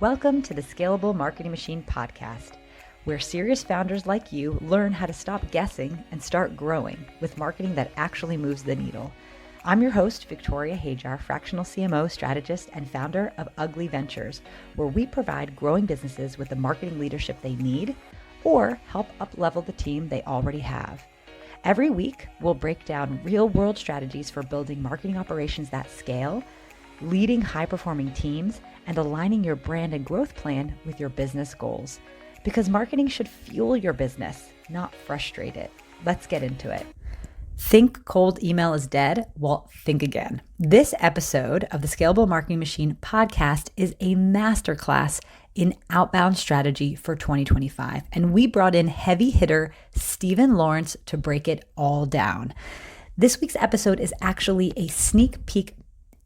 Welcome to the Scalable Marketing Machine podcast, where serious founders like you learn how to stop guessing and start growing with marketing that actually moves the needle. I'm your host, Victoria Hajar, fractional CMO, strategist, and founder of Ugly Ventures, where we provide growing businesses with the marketing leadership they need or help up-level the team they already have. Every week, we'll break down real-world strategies for building marketing operations that scale, leading high-performing teams, and aligning your brand and growth plan with your business goals. Because marketing should fuel your business, not frustrate it. Let's get into it. Think cold email is dead? Well, think again. This episode of the Scalable Marketing Machine podcast is a masterclass in outbound strategy for 2025. And we brought in heavy hitter Stephen Lawrence to break it all down. This week's episode is actually a sneak peek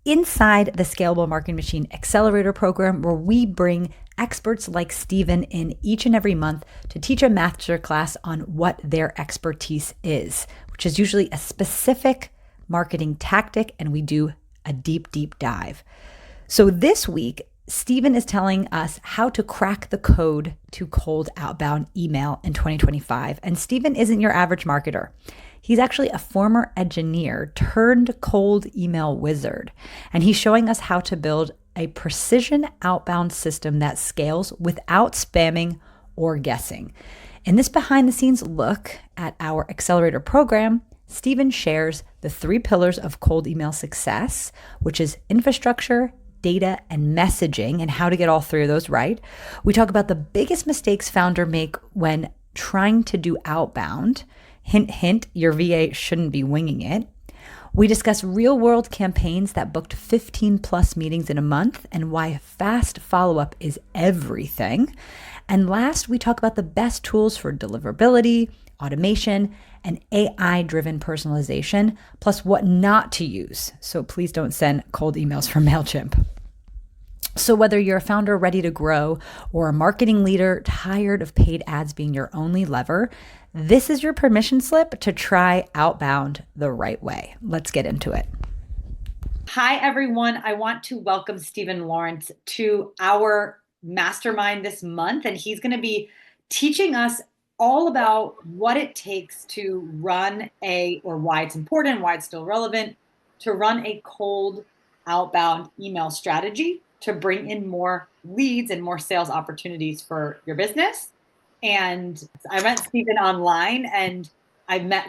inside the Scalable Marketing Machine Accelerator program, where we bring experts like Stephen in each and every month to teach a masterclass on what their expertise is, which is usually a specific marketing tactic, and we do a deep, deep dive. So this week, Stephen is telling us how to crack the code to cold outbound email in 2025. And Stephen isn't your average marketer. He's actually a former engineer turned cold email wizard. And he's showing us how to build a precision outbound system that scales without spamming or guessing. In this behind the scenes look at our accelerator program, Stephen shares the 3 pillars of cold email success, which is infrastructure, data, and messaging, and how to get all 3 of those right. We talk about the biggest mistakes founders make when trying to do outbound. Hint, hint, your VA shouldn't be winging it. We discuss real-world campaigns that booked 15 plus meetings in a month and why fast follow-up is everything. And last, we talk about the best tools for deliverability, automation, and AI-driven personalization, plus what not to use. So please don't send cold emails from MailChimp. So whether you're a founder ready to grow or a marketing leader tired of paid ads being your only lever, this is your permission slip to try outbound the right way. Let's get into it. Hi, everyone. I want to welcome Stephen Lawrence to our mastermind this month, and he's going to be teaching us all about what it takes to run or why it's important, why it's still relevant, to run a cold outbound email strategy to bring in more leads and more sales opportunities for your business. And I met Stephen online, and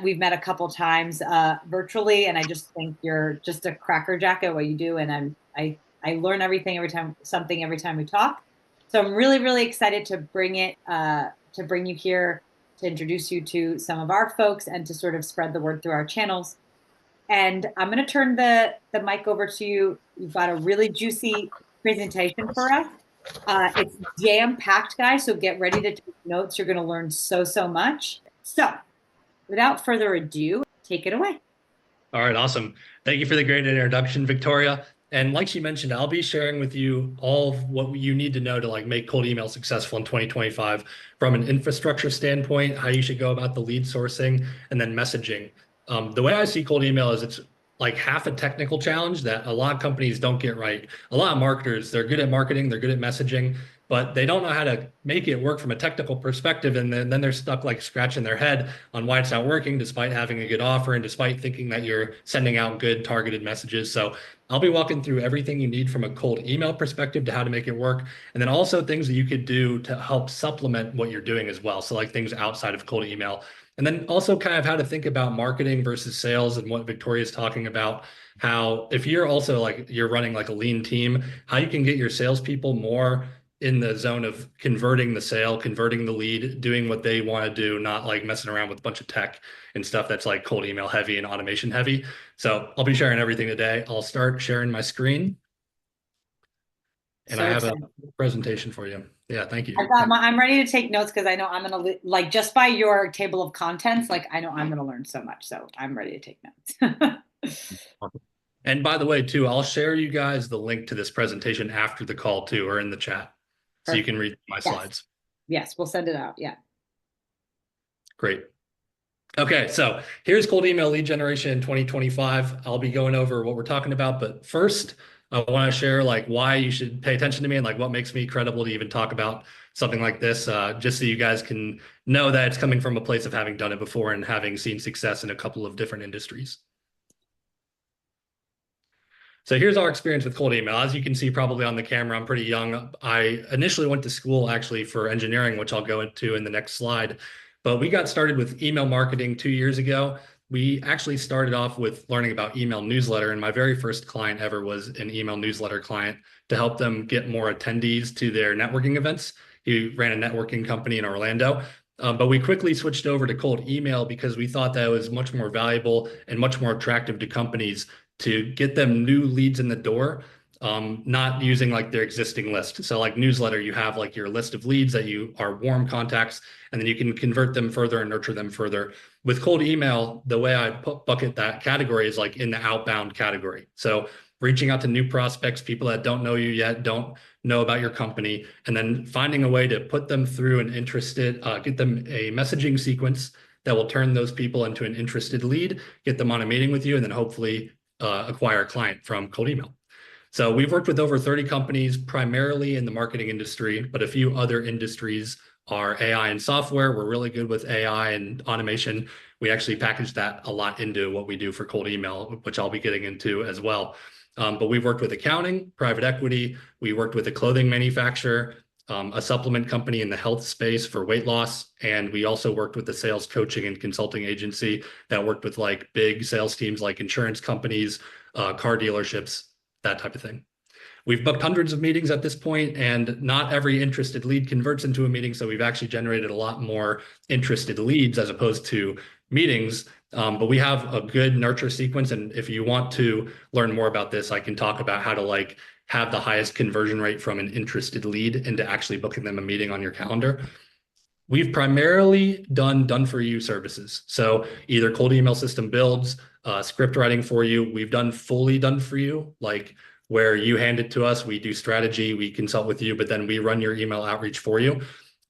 we've met a couple times virtually, and I just think you're just a crackerjack at what you do, and I learn something every time we talk. So I'm really, really excited to bring you here to introduce you to some of our folks and to sort of spread the word through our channels. And I'm going to turn the mic over to you. You've got a really juicy presentation for us. It's jam-packed, guys, so get ready to take notes. You're going to learn so much. So without further ado, take it away. All right, awesome. Thank you for the great introduction, Victoria. And like she mentioned, I'll be sharing with you all of what you need to know to make cold email successful in 2025 from an infrastructure standpoint, how you should go about the lead sourcing, and then messaging. The way I see cold email is it's like half a technical challenge that a lot of companies don't get right. A lot of marketers, they're good at marketing, they're good at messaging, but they don't know how to make it work from a technical perspective. And then they're stuck scratching their head on why it's not working, despite having a good offer and despite thinking that you're sending out good targeted messages. So I'll be walking through everything you need from a cold email perspective to how to make it work. And then also things that you could do to help supplement what you're doing as well. So things outside of cold email. And then also kind of how to think about marketing versus sales, and what Victoria's talking about, how if you're also you're running a lean team, how you can get your salespeople more in the zone of converting the sale, converting the lead, doing what they want to do, not messing around with a bunch of tech and stuff that's cold email heavy and automation heavy. So I'll be sharing everything today. I'll start sharing my screen. And I have a presentation for you. Yeah, thank you. I'm ready to take notes because I know I'm going to, just by your table of contents, I know I'm going to learn so much. So I'm ready to take notes. And by the way, too, I'll share you guys the link to this presentation after the call, too, or in the chat. So you can read my slides. Yes, we'll send it out. Yeah. Great. Okay, so here's cold email lead generation in 2025. I'll be going over what we're talking about. But first, I want to share like why you should pay attention to me and like what makes me credible to even talk about something like this, just so you guys can know that it's coming from a place of having done it before and having seen success in a couple of different industries. So here's our experience with cold email. As you can see probably on the camera, I'm pretty young. I initially went to school actually for engineering, which I'll go into in the next slide. But we got started with email marketing 2 years ago. We actually started off with learning about email newsletter, and my very first client ever was an email newsletter client to help them get more attendees to their networking events. He ran a networking company in Orlando. But we quickly switched over to cold email because we thought that was much more valuable and much more attractive to companies to get them new leads in the door, not using like their existing list. So like newsletter, you have like your list of leads that you are warm contacts, and then you can convert them further and nurture them further. With cold email, the way I bucket that category is like in the outbound category. So reaching out to new prospects, people that don't know you yet, don't know about your company, and then finding a way to put them through an interested, get them a messaging sequence that will turn those people into an interested lead, get them on a meeting with you, and then hopefully acquire a client from cold email. So we've worked with over 30 companies, primarily in the marketing industry, but a few other industries are AI and software. We're really good with AI and automation. We actually package that a lot into what we do for cold email, which I'll be getting into as well. But we've worked with accounting, private equity. We worked with a clothing manufacturer, a supplement company in the health space for weight loss. And we also worked with a sales coaching and consulting agency that worked with like big sales teams like insurance companies, car dealerships, that type of thing. We've booked hundreds of meetings at this point, and not every interested lead converts into a meeting. So we've actually generated a lot more interested leads as opposed to meetings. But we have a good nurture sequence. And if you want to learn more about this, I can talk about how to like have the highest conversion rate from an interested lead into actually booking them a meeting on your calendar. We've primarily done for you services. So either cold email system builds, script writing for you. We've done fully done for you, like where you hand it to us, we do strategy, we consult with you, but then we run your email outreach for you.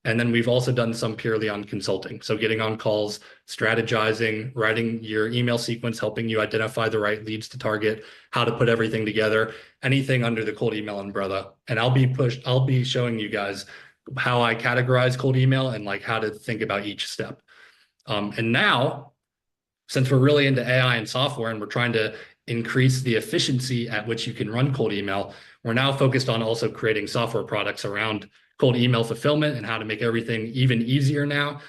And then we've also done some purely on consulting. So getting on calls, strategizing, writing your email sequence, helping you identify the right leads to target, how to put everything together, anything under the cold email umbrella. And I'll be showing you guys how I categorize cold email and like how to think about each step. And now, since we're really into AI and software and we're trying to increase the efficiency at which you can run cold email, we're now focused on also creating software products around cold email fulfillment and how to make everything even easier now,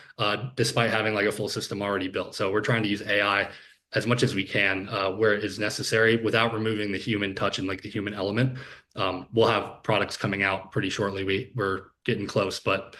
despite having like a full system already built. So we're trying to use AI as much as we can where it is necessary without removing the human touch and like the human element. We'll have products coming out pretty shortly. We're getting close, but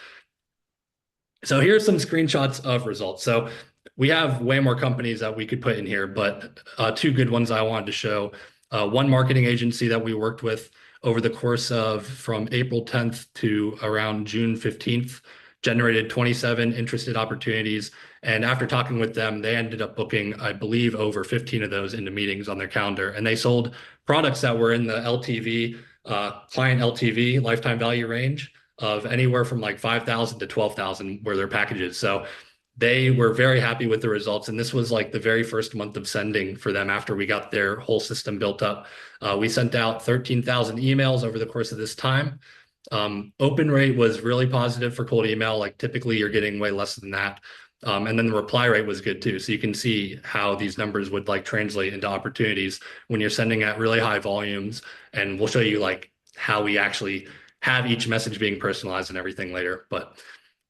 so here's some screenshots of results. So we have way more companies that we could put in here, but two good ones I wanted to show. One marketing agency that we worked with over the course of from April 10th to around June 15th, generated 27 interested opportunities. And after talking with them, they ended up booking, I believe, over 15 of those into meetings on their calendar. And they sold products that were in the LTV, client LTV, lifetime value range of anywhere from like 5,000 to 12,000 were their packages. So they were very happy with the results. And this was like the very first month of sending for them after we got their whole system built up. We sent out 13,000 emails over the course of this time. Open rate was really positive for cold email. Like typically you're getting way less than that. And then the reply rate was good too. So you can see how these numbers would like translate into opportunities when you're sending at really high volumes. And we'll show you like how we actually have each message being personalized and everything later.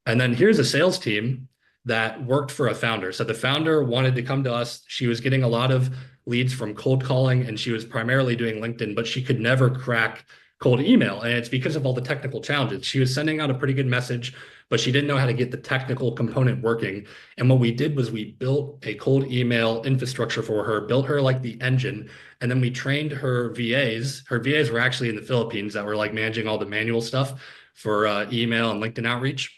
And then here's a sales team that worked for a founder. So the founder wanted to come to us. She was getting a lot of leads from cold calling and she was primarily doing LinkedIn, but she could never crack cold email. And it's because of all the technical challenges. She was sending out a pretty good message, but she didn't know how to get the technical component working. And what we did was we built a cold email infrastructure for her, built her like the engine, and then we trained her VAs. Her VAs were actually in the Philippines that were like managing all the manual stuff for email and LinkedIn outreach.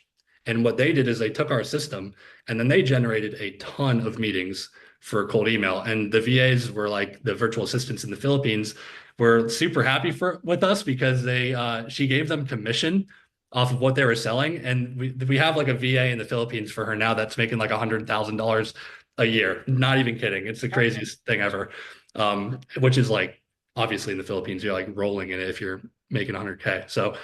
And what they did is they took our system and then they generated a ton of meetings for cold email. And the VAs were like the virtual assistants in the Philippines were super happy with us because she gave them commission off of what they were selling. And we have like a VA in the Philippines for her now that's making like $100,000 a year. Not even kidding. It's the craziest thing ever, which is like obviously in the Philippines, you're like rolling in it if you're making 100K. So,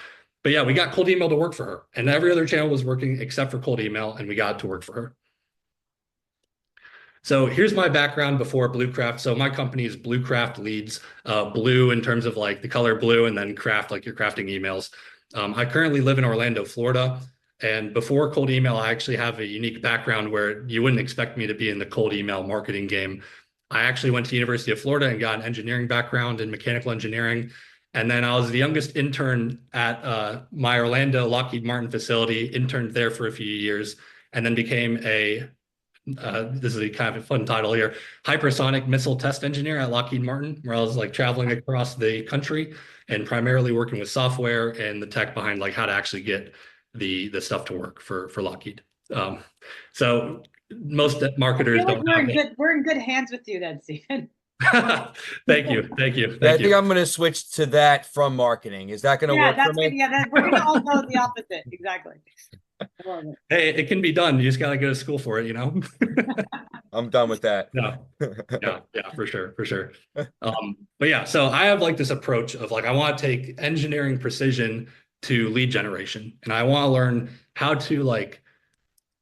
but yeah, we got cold email to work for her, and every other channel was working except for cold email, and we got it to work for her. So here's my background before Bluecraft. So my company is Bluecraft Leads, blue in terms of like the color blue, and then craft like you're crafting emails. I currently live in Orlando, Florida. And before cold email, I actually have a unique background where you wouldn't expect me to be in the cold email marketing game. I actually went to the University of Florida and got an engineering background in mechanical engineering. And then I was the youngest intern at my Orlando Lockheed Martin facility, interned there for a few years, and then became a this is a kind of a fun title here, hypersonic missile test engineer at Lockheed Martin, where I was like traveling across the country and primarily working with software and the tech behind like how to actually get the stuff to work for Lockheed. So most marketers like don't we're in good hands with you then, Stephen. Thank you. Yeah, I think I'm going to switch to that from marketing. Is that going to work for me? We're going to all go the opposite. Exactly. Hey, it can be done. You just got to go to school for it, you know? I'm done with that. Yeah, for sure. But yeah, so I have like this approach of like, I want to take engineering precision to lead generation. And I want to learn how to like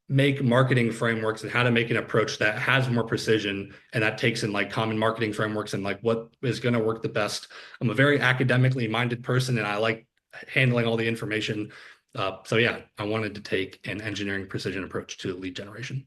make marketing frameworks and how to make an approach that has more precision and that takes in like common marketing frameworks and like what is going to work the best. I'm a very academically minded person and I like handling all the information. So yeah, I wanted to take an engineering precision approach to lead generation.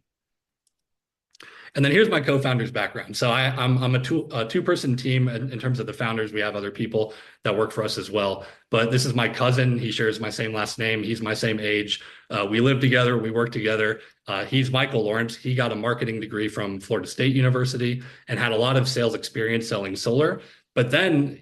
And then here's my co-founder's background. So I'm a two-person team in terms of the founders. We have other people that work for us as well. But this is my cousin. He shares my same last name. He's my same age. We live together. We work together. He's Michael Lawrence. He got a marketing degree from Florida State University and had a lot of sales experience selling solar. But then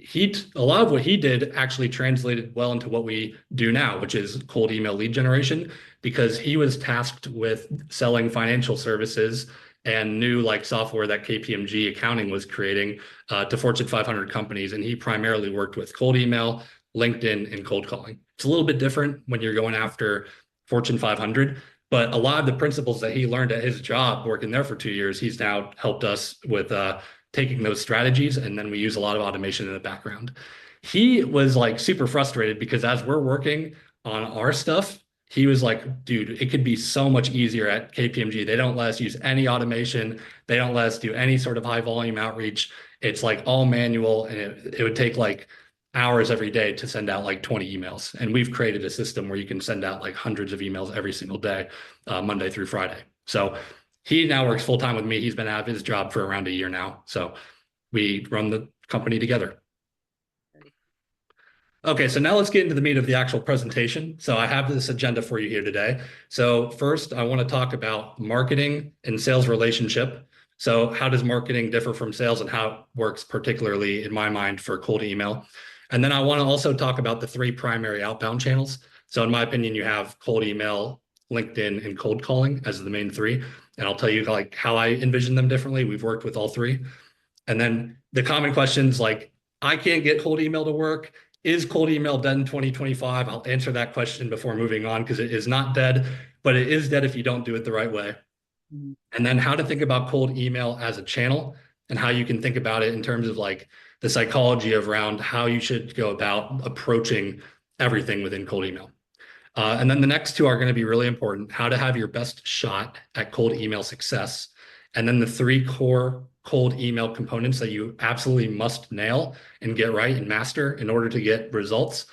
a lot of what he did actually translated well into what we do now, which is cold email lead generation, because he was tasked with selling financial services and new like software that KPMG accounting was creating to Fortune 500 companies. And he primarily worked with cold email, LinkedIn, and cold calling. It's a little bit different when you're going after Fortune 500, but a lot of the principles that he learned at his job working there for 2 years, he's now helped us with taking those strategies. And then we use a lot of automation in the background. He was like super frustrated because as we're working on our stuff, he was like, dude, it could be so much easier at KPMG. They don't let us use any automation. They don't let us do any sort of high volume outreach. It's like all manual and it would take like hours every day to send out like 20 emails. And we've created a system where you can send out like hundreds of emails every single day, Monday through Friday. So he now works full time with me. He's been out of his job for around a year now. So we run the company together. Okay, so now let's get into the meat of the actual presentation. So I have this agenda for you here today. So first, I want to talk about marketing and sales relationship. So how does marketing differ from sales and how it works particularly in my mind for cold email? And then I want to also talk about the 3 primary outbound channels. So in my opinion, you have cold email, LinkedIn, and cold calling as the main 3. And I'll tell you like how I envision them differently. We've worked with all 3. And then the common questions like, I can't get cold email to work. Is cold email dead in 2025? I'll answer that question before moving on because it is not dead, but it is dead if you don't do it the right way. Mm-hmm. And then how to think about cold email as a channel and how you can think about it in terms of like the psychology around how you should go about approaching everything within cold email. And then the next 2 are going to be really important, how to have your best shot at cold email success. And then the 3 core cold email components that you absolutely must nail and get right and master in order to get results.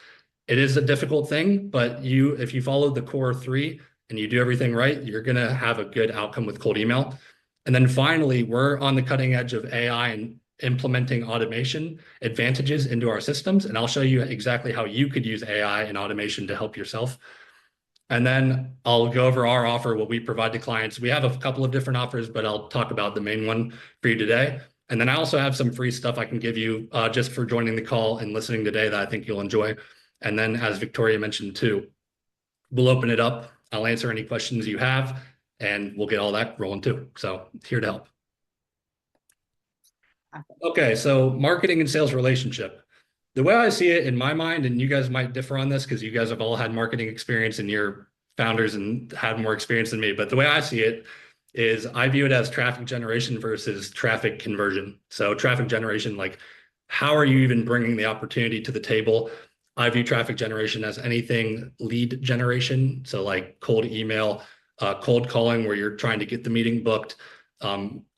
It is a difficult thing, but if you follow the core 3 and you do everything right, you're going to have a good outcome with cold email. And then finally, we're on the cutting edge of AI and implementing automation advantages into our systems. And I'll show you exactly how you could use AI and automation to help yourself. And then I'll go over our offer, what we provide to clients. We have a couple of different offers, but I'll talk about the main one for you today. And then I also have some free stuff I can give you just for joining the call and listening today that I think you'll enjoy. And then as Victoria mentioned too, we'll open it up. I'll answer any questions you have and we'll get all that rolling too. So here to help. Okay, so marketing and sales relationship. The way I see it in my mind, and you guys might differ on this because you guys have all had marketing experience and you're founders and had more experience than me, but the way I see it is I view it as traffic generation versus traffic conversion. So traffic generation, like how are you even bringing the opportunity to the table? I view traffic generation as anything lead generation. So like cold email, cold calling, where you're trying to get the meeting booked,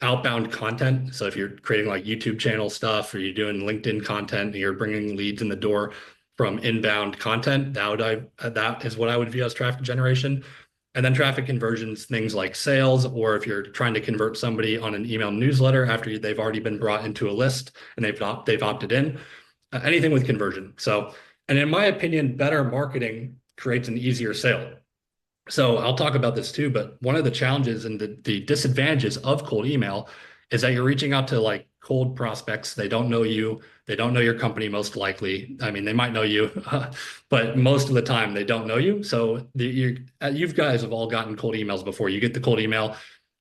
outbound content. So if you're creating like YouTube channel stuff, or you're doing LinkedIn content and you're bringing leads in the door from inbound content, that is what I would view as traffic generation. And then traffic conversions, things like sales, or if you're trying to convert somebody on an email newsletter after they've already been brought into a list and they've opted in, anything with conversion. So, and in my opinion, better marketing creates an easier sale. So I'll talk about this too, but one of the challenges and the disadvantages of cold email is that you're reaching out to like cold prospects. They don't know you. They don't know your company, most likely. I mean, they might know you, but most of the time they don't know you. So you guys have all gotten cold emails before. You get the cold email.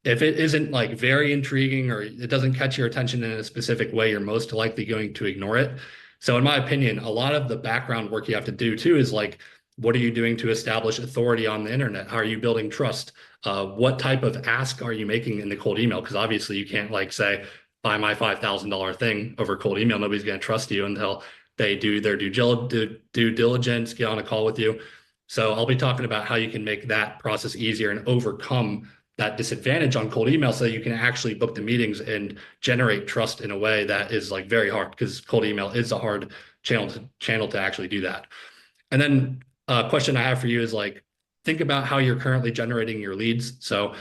If it isn't like very intriguing or it doesn't catch your attention in a specific way, you're most likely going to ignore it. So in my opinion, a lot of the background work you have to do too is like, what are you doing to establish authority on the internet? How are you building trust? What type of ask are you making in the cold email? Because obviously you can't like say, buy my $5,000 thing over cold email. Nobody's going to trust you until they do their due diligence, get on a call with you. So I'll be talking about how you can make that process easier and overcome that disadvantage on cold email so that you can actually book the meetings and generate trust in a way that is like very hard, because cold email is a hard channel to actually do that. And then a question I have for you is like, think about how you're currently generating your leads. So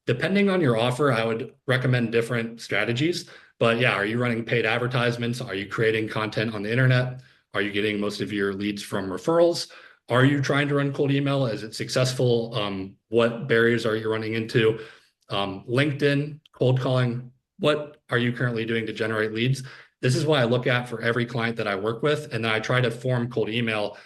depending on your offer, I would recommend different strategies. But yeah, are you running paid advertisements? Are you creating content on the internet? Are you getting most of your leads from referrals? Are you trying to run cold email? Is it successful? What barriers are you running into? LinkedIn, cold calling, what are you currently doing to generate leads? This is what I look at for every client that I work with. And then I try to form cold email,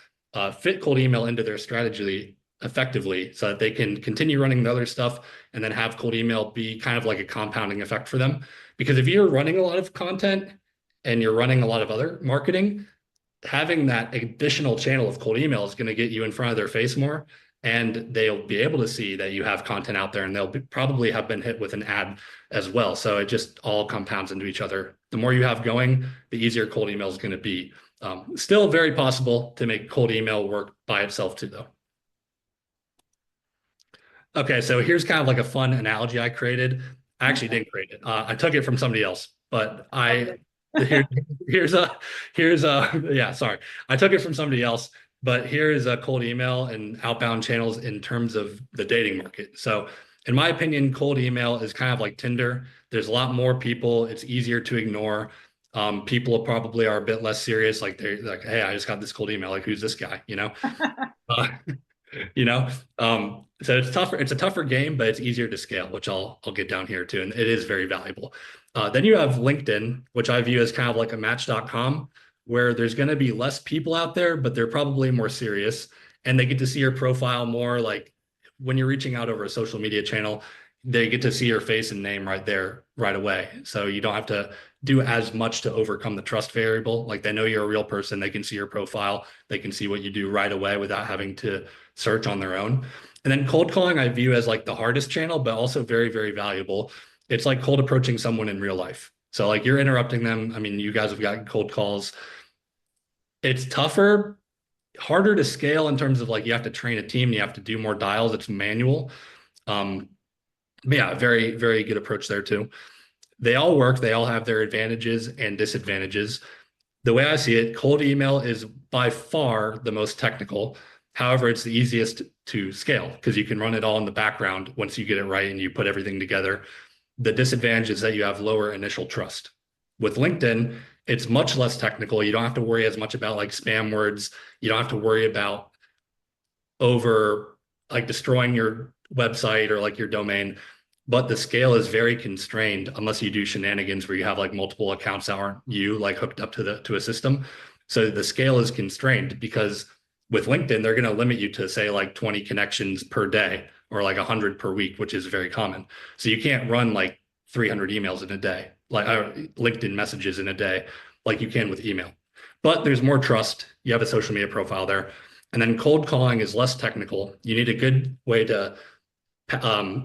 fit cold email into their strategy effectively so that they can continue running the other stuff and then have cold email be kind of like a compounding effect for them. Because if you're running a lot of content and you're running a lot of other marketing, having that additional channel of cold email is going to get you in front of their face more, and they'll be able to see that you have content out there, and they'll probably have been hit with an ad as well. So it just all compounds into each other. The more you have going, the easier cold email is going to be. Still very possible to make cold email work by itself too, though. Okay, so here's kind of like a fun analogy I created. I actually didn't create it. I took it from somebody else, but here's a yeah, sorry. I took it from somebody else, but here's a cold email and outbound channels in terms of the dating market. So in my opinion, cold email is kind of like Tinder. There's a lot more people. It's easier to ignore. People probably are a bit less serious. Like they're like, hey, I just got this cold email. Like, who's this guy? You know? You know, so it's tougher. It's a tougher game, but it's easier to scale, which I'll get down here too, and it is very valuable. Then you have LinkedIn, which I view as kind of like a Match.com, where there's going to be less people out there, but they're probably more serious, and they get to see your profile more. Like when you're reaching out over a social media channel, they get to see your face and name right there right away. So you don't have to do as much to overcome the trust variable. Like they know you're a real person. They can see your profile. They can see what you do right away without having to search on their own. And then cold calling I view as like the hardest channel, but also very, very valuable. It's like cold approaching someone in real life. So like you're interrupting them. I mean, you guys have gotten cold calls. It's tougher, harder to scale in terms of like you have to train a team and you have to do more dials. It's manual. But yeah, very, very good approach there too. They all work. They all have their advantages and disadvantages. The way I see it, cold email is by far the most technical. However, it's the easiest to scale because you can run it all in the background once you get it right and you put everything together. The disadvantage is that you have lower initial trust. With LinkedIn, it's much less technical. You don't have to worry as much about like spam words. You don't have to worry about over like destroying your website or like your domain, but the scale is very constrained unless you do shenanigans where you have like multiple accounts that aren't you like hooked up to a system. So the scale is constrained because with LinkedIn, they're going to limit you to say like 20 connections per day or like 100 per week, which is very common. So you can't run like 300 emails in a day, like LinkedIn messages in a day, like you can with email. But there's more trust. You have a social media profile there. And then cold calling is less technical. You need a good way to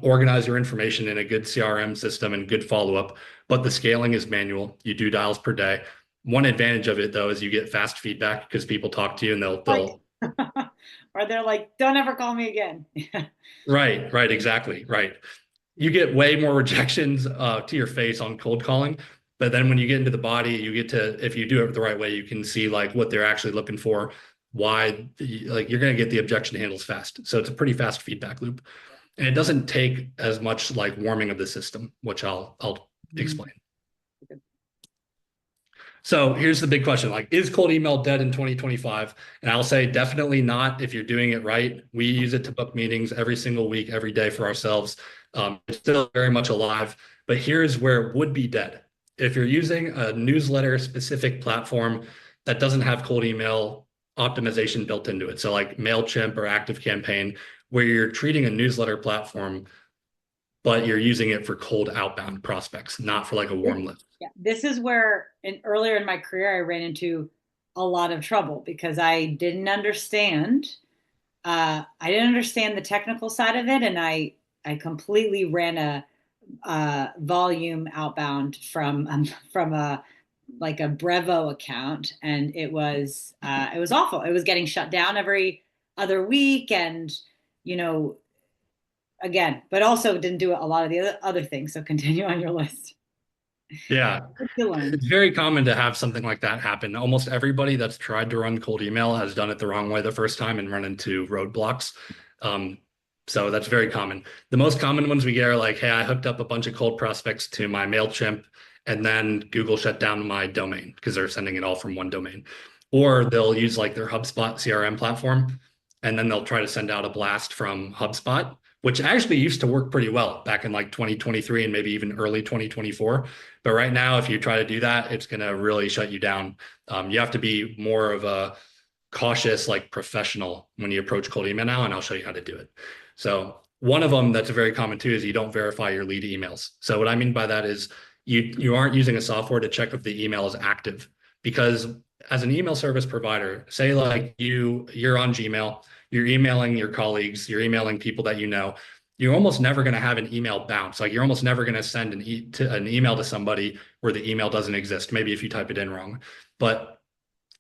organize your information in a good CRM system and good follow-up, but the scaling is manual. You do dials per day. One advantage of it though is you get fast feedback because people talk to you and they'll or they're like, don't ever call me again. right, exactly, right. You get way more rejections to your face on cold calling, but then when you get into the body, you get to, if you do it the right way, you can see like what they're actually looking for, why, like you're going to get the objection handles fast. So it's a pretty fast feedback loop, and it doesn't take as much like warming of the system, which I'll explain. So here's the big question, like, is cold email dead in 2025? And I'll say definitely not if you're doing it right. We use it to book meetings every single week, every day for ourselves. It's still very much alive, but here's where it would be dead. If you're using a newsletter specific platform that doesn't have cold email optimization built into it, so like MailChimp or ActiveCampaign, where you're treating a newsletter platform, but you're using it for cold outbound prospects, not for like a warm list. Yeah, this is where earlier in my career, I ran into a lot of trouble because I didn't understand. I didn't understand the technical side of it, and I completely ran a volume outbound from a like a Brevo account, and it was awful. It was getting shut down every other week, and you know, again, but also didn't do a lot of the other things. So continue on your list. Yeah, it's very common to have something like that happen. Almost everybody that's tried to run cold email has done it the wrong way the first time and run into roadblocks. So that's very common. The most common ones we get are like, hey, I hooked up a bunch of cold prospects to my MailChimp and then Google shut down my domain because they're sending it all from one domain. Or they'll use like their HubSpot CRM platform, and then they'll try to send out a blast from HubSpot, which actually used to work pretty well back in like 2023 and maybe even early 2024. But right now, if you try to do that, it's going to really shut you down. You have to be more of a cautious, like professional when you approach cold email now, and I'll show you how to do it. So one of them that's very common too is you don't verify your lead emails. So what I mean by that is you aren't using a software to check if the email is active, because as an email service provider, say like you're on Gmail, you're emailing your colleagues, you're emailing people that you know, you're almost never going to have an email bounce. Like you're almost never going to send an email to somebody where the email doesn't exist, maybe if you type it in wrong. But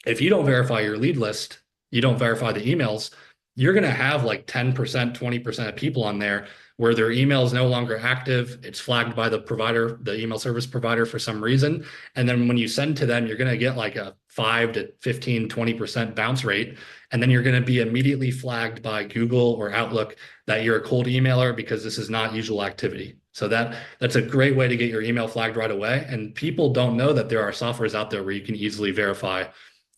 if you don't verify your lead list, you don't verify the emails, you're going to have like 10%, 20% of people on there where their email is no longer active. It's flagged by the provider, the email service provider for some reason. And then when you send to them, you're going to get like a 5 to 15, 20% bounce rate. And then you're going to be immediately flagged by Google or Outlook that you're a cold emailer because this is not usual activity. So that's a great way to get your email flagged right away. And people don't know that there are softwares out there where you can easily verify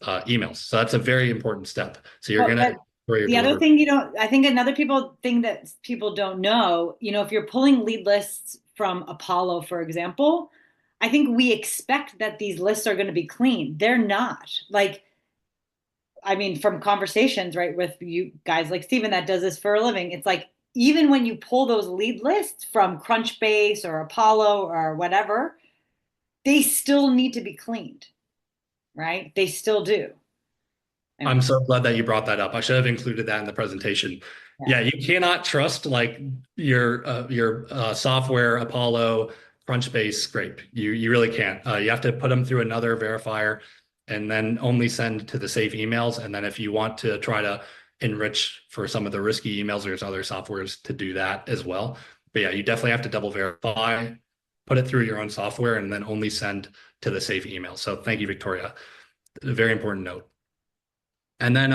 emails. So that's a very important step. So you're going to the other thing I think another thing that people don't know, if you're pulling lead lists from Apollo, for example, I think we expect that these lists are going to be clean. They're not. Like, I mean, from conversations, right, with you guys like Stephen that does this for a living, it's like, even when you pull those lead lists from Crunchbase or Apollo or whatever, they still need to be cleaned, right? They still do. I'm so glad that you brought that up. I should have included that in the presentation. Yeah, you cannot trust like your software, Apollo, Crunchbase scrape. You really can't. You have to put them through another verifier and then only send to the safe emails. And then if you want to try to enrich for some of the risky emails, there's other softwares to do that as well. But yeah, you definitely have to double verify, put it through your own software, and then only send to the safe email. So thank you, Victoria. A very important note. And then,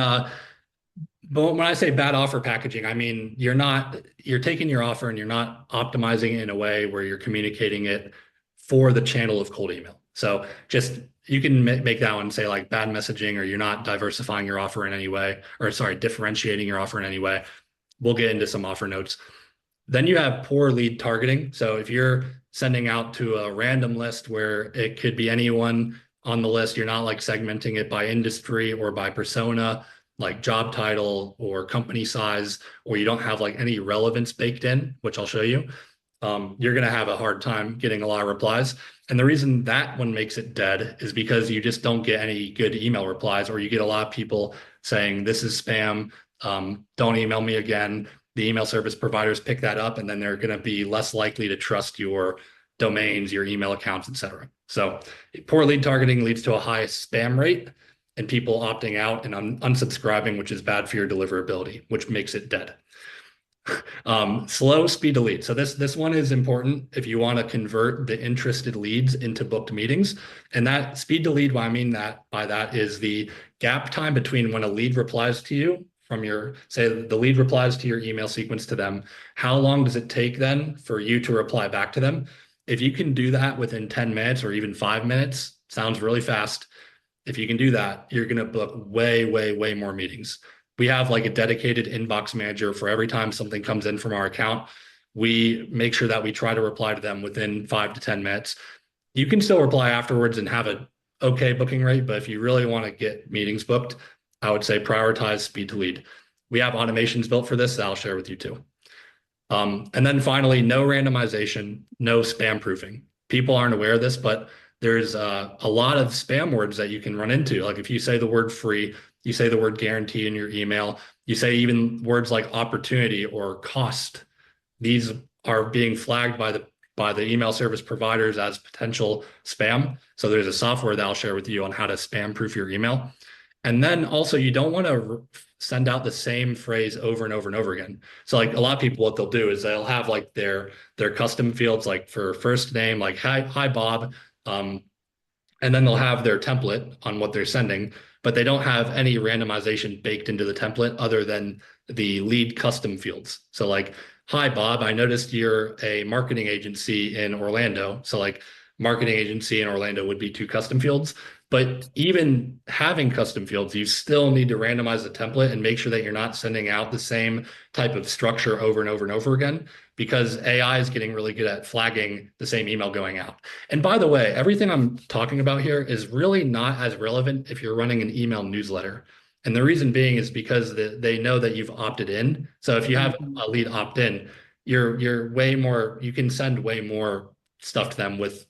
but when I say bad offer packaging, I mean, you're taking your offer and you're not optimizing it in a way where you're communicating it for the channel of cold email. So just, you can make that one say like bad messaging, or you're not diversifying your offer in any way, or sorry, differentiating your offer in any way. We'll get into some offer notes. Then you have poor lead targeting. So if you're sending out to a random list where it could be anyone on the list, you're not like segmenting it by industry or by persona, like job title or company size, or you don't have like any relevance baked in, which I'll show you, you're going to have a hard time getting a lot of replies. And the reason that one makes it dead is because you just don't get any good email replies, or you get a lot of people saying, this is spam, don't email me again. The email service providers pick that up, and then they're going to be less likely to trust your domains, your email accounts, etc. So poor lead targeting leads to a high spam rate and people opting out and unsubscribing, which is bad for your deliverability, which makes it dead. Slow speed to lead. So this one is important if you want to convert the interested leads into booked meetings. And that speed to lead, what I mean by that is the gap time between when a lead replies to you from your, say the lead replies to your email sequence to them, how long does it take then for you to reply back to them? If you can do that within 10 minutes or even 5 minutes, sounds really fast. If you can do that, you're going to book way, way, way more meetings. We have like a dedicated inbox manager for every time something comes in from our account. We make sure that we try to reply to them within 5 to 10 minutes. You can still reply afterwards and have an okay booking rate, but if you really want to get meetings booked, I would say prioritize speed to lead. We have automations built for this that I'll share with you too. And then finally, no randomization, no spam proofing. People aren't aware of this, but there's a lot of spam words that you can run into. Like if you say the word free, you say the word guarantee in your email, you say even words like opportunity or cost. These are being flagged by the email service providers as potential spam. So there's a software that I'll share with you on how to spam proof your email. And then also you don't want to send out the same phrase over and over and over again. So like a lot of people, what they'll do is they'll have like their custom fields, like for first name, like hi Bob. And then they'll have their template on what they're sending, but they don't have any randomization baked into the template other than the lead custom fields. So like, hi, Bob, I noticed you're a marketing agency in Orlando. So like marketing agency in Orlando would be 2 custom fields. But even having custom fields, you still need to randomize the template and make sure that you're not sending out the same type of structure over and over and over again, because AI is getting really good at flagging the same email going out. And by the way, everything I'm talking about here is really not as relevant if you're running an email newsletter. And the reason being is because they know that you've opted in. So if you have a lead opt in, you're way more, you can send way more stuff to them with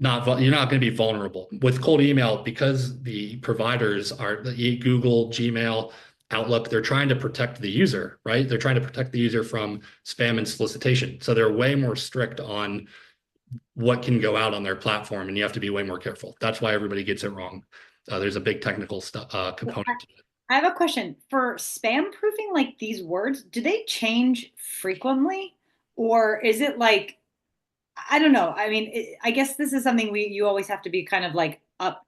you're not going to be vulnerable with cold email, because the providers are Google, Gmail, Outlook. They're trying to protect the user, right? They're trying to protect the user from spam and solicitation. So they're way more strict on what can go out on their platform, and you have to be way more careful. That's why everybody gets it wrong. There's a big technical component to it. I have a question for spam proofing. Like these words, do they change frequently, or is it like, I don't know. I mean, I guess this is something you always have to be kind of like up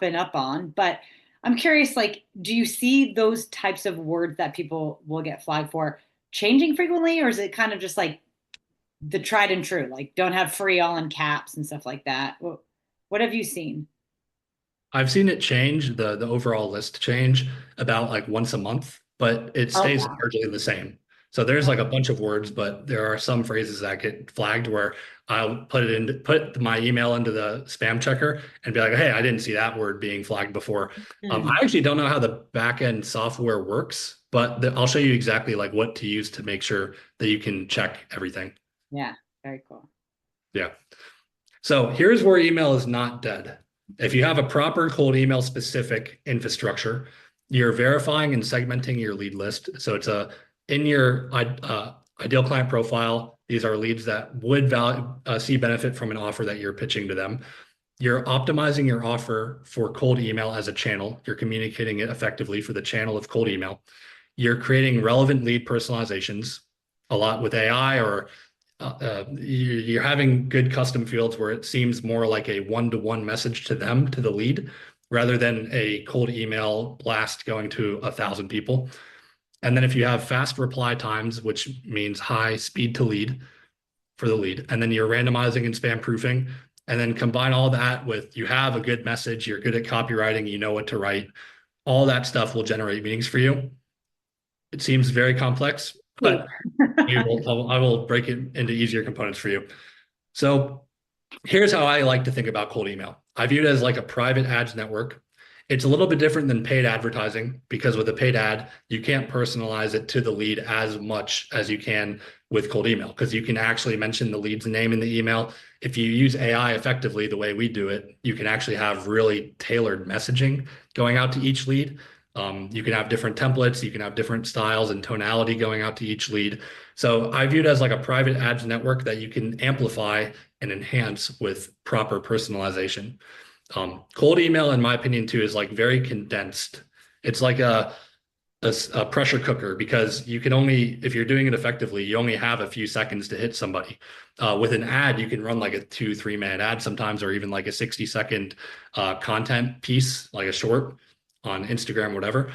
and up on. But I'm curious, like, do you see those types of words that people will get flagged for changing frequently, or is it kind of just like the tried and true, like don't have free all in caps and stuff like that? What have you seen? I've seen it change, the overall list change about like once a month, but it stays largely the same. So there's like a bunch of words, but there are some phrases that get flagged where I'll put my email into the spam checker and be like, hey, I didn't see that word being flagged before. I actually don't know how the backend software works, but I'll show you exactly like what to use to make sure that you can check everything. Yeah, very cool. Yeah. So here's where email is not dead. If you have a proper cold email specific infrastructure, you're verifying and segmenting your lead list. So it's in your ideal client profile, these are leads that would see benefit from an offer that you're pitching to them. You're optimizing your offer for cold email as a channel. You're communicating it effectively for the channel of cold email. You're creating relevant lead personalizations, a lot with AI, or you're having good custom fields where it seems more like a one-to-one message to them, to the lead, rather than a cold email blast going to 1,000 people. And then if you have fast reply times, which means high speed to lead for the lead, and then you're randomizing and spam proofing, and then combine all that with you have a good message, you're good at copywriting, you know what to write, all that stuff will generate meetings for you. It seems very complex, but I will break it into easier components for you. So here's how I like to think about cold email. I view it as like a private ads network. It's a little bit different than paid advertising, because with a paid ad, you can't personalize it to the lead as much as you can with cold email, because you can actually mention the lead's name in the email. If you use AI effectively, the way we do it, you can actually have really tailored messaging going out to each lead. You can have different templates, you can have different styles and tonality going out to each lead. So I view it as like a private ads network that you can amplify and enhance with proper personalization. Cold email, in my opinion, too, is like very condensed. It's like a pressure cooker, because you can only, if you're doing it effectively, you only have a few seconds to hit somebody. With an ad, you can run like a 2-3 minute ad sometimes, or even like a 60-second content piece, like a short on Instagram, whatever.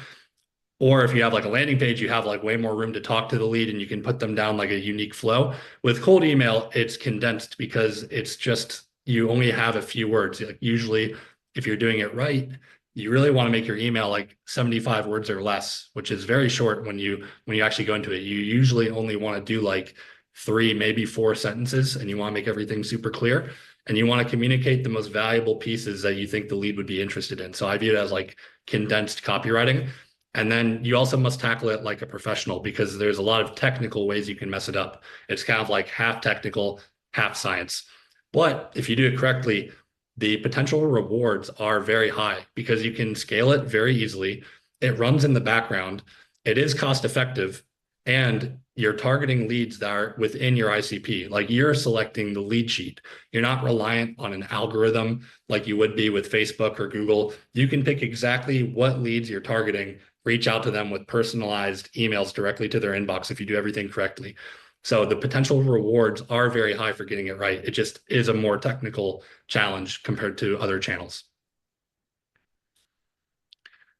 Or if you have like a landing page, you have like way more room to talk to the lead, and you can put them down like a unique flow. With cold email, it's condensed because it's just, you only have a few words. Like usually, if you're doing it right, you really want to make your email like 75 words or less, which is very short when you actually go into it. You usually only want to do like 3, maybe 4 sentences, and you want to make everything super clear. And you want to communicate the most valuable pieces that you think the lead would be interested in. So I view it as like condensed copywriting. And then you also must tackle it like a professional, because there's a lot of technical ways you can mess it up. It's kind of like half technical, half science. But if you do it correctly, the potential rewards are very high because you can scale it very easily. It runs in the background. It is cost effective, and you're targeting leads that are within your ICP. Like you're selecting the lead sheet. You're not reliant on an algorithm like you would be with Facebook or Google. You can pick exactly what leads you're targeting, reach out to them with personalized emails directly to their inbox if you do everything correctly. So the potential rewards are very high for getting it right. It just is a more technical challenge compared to other channels.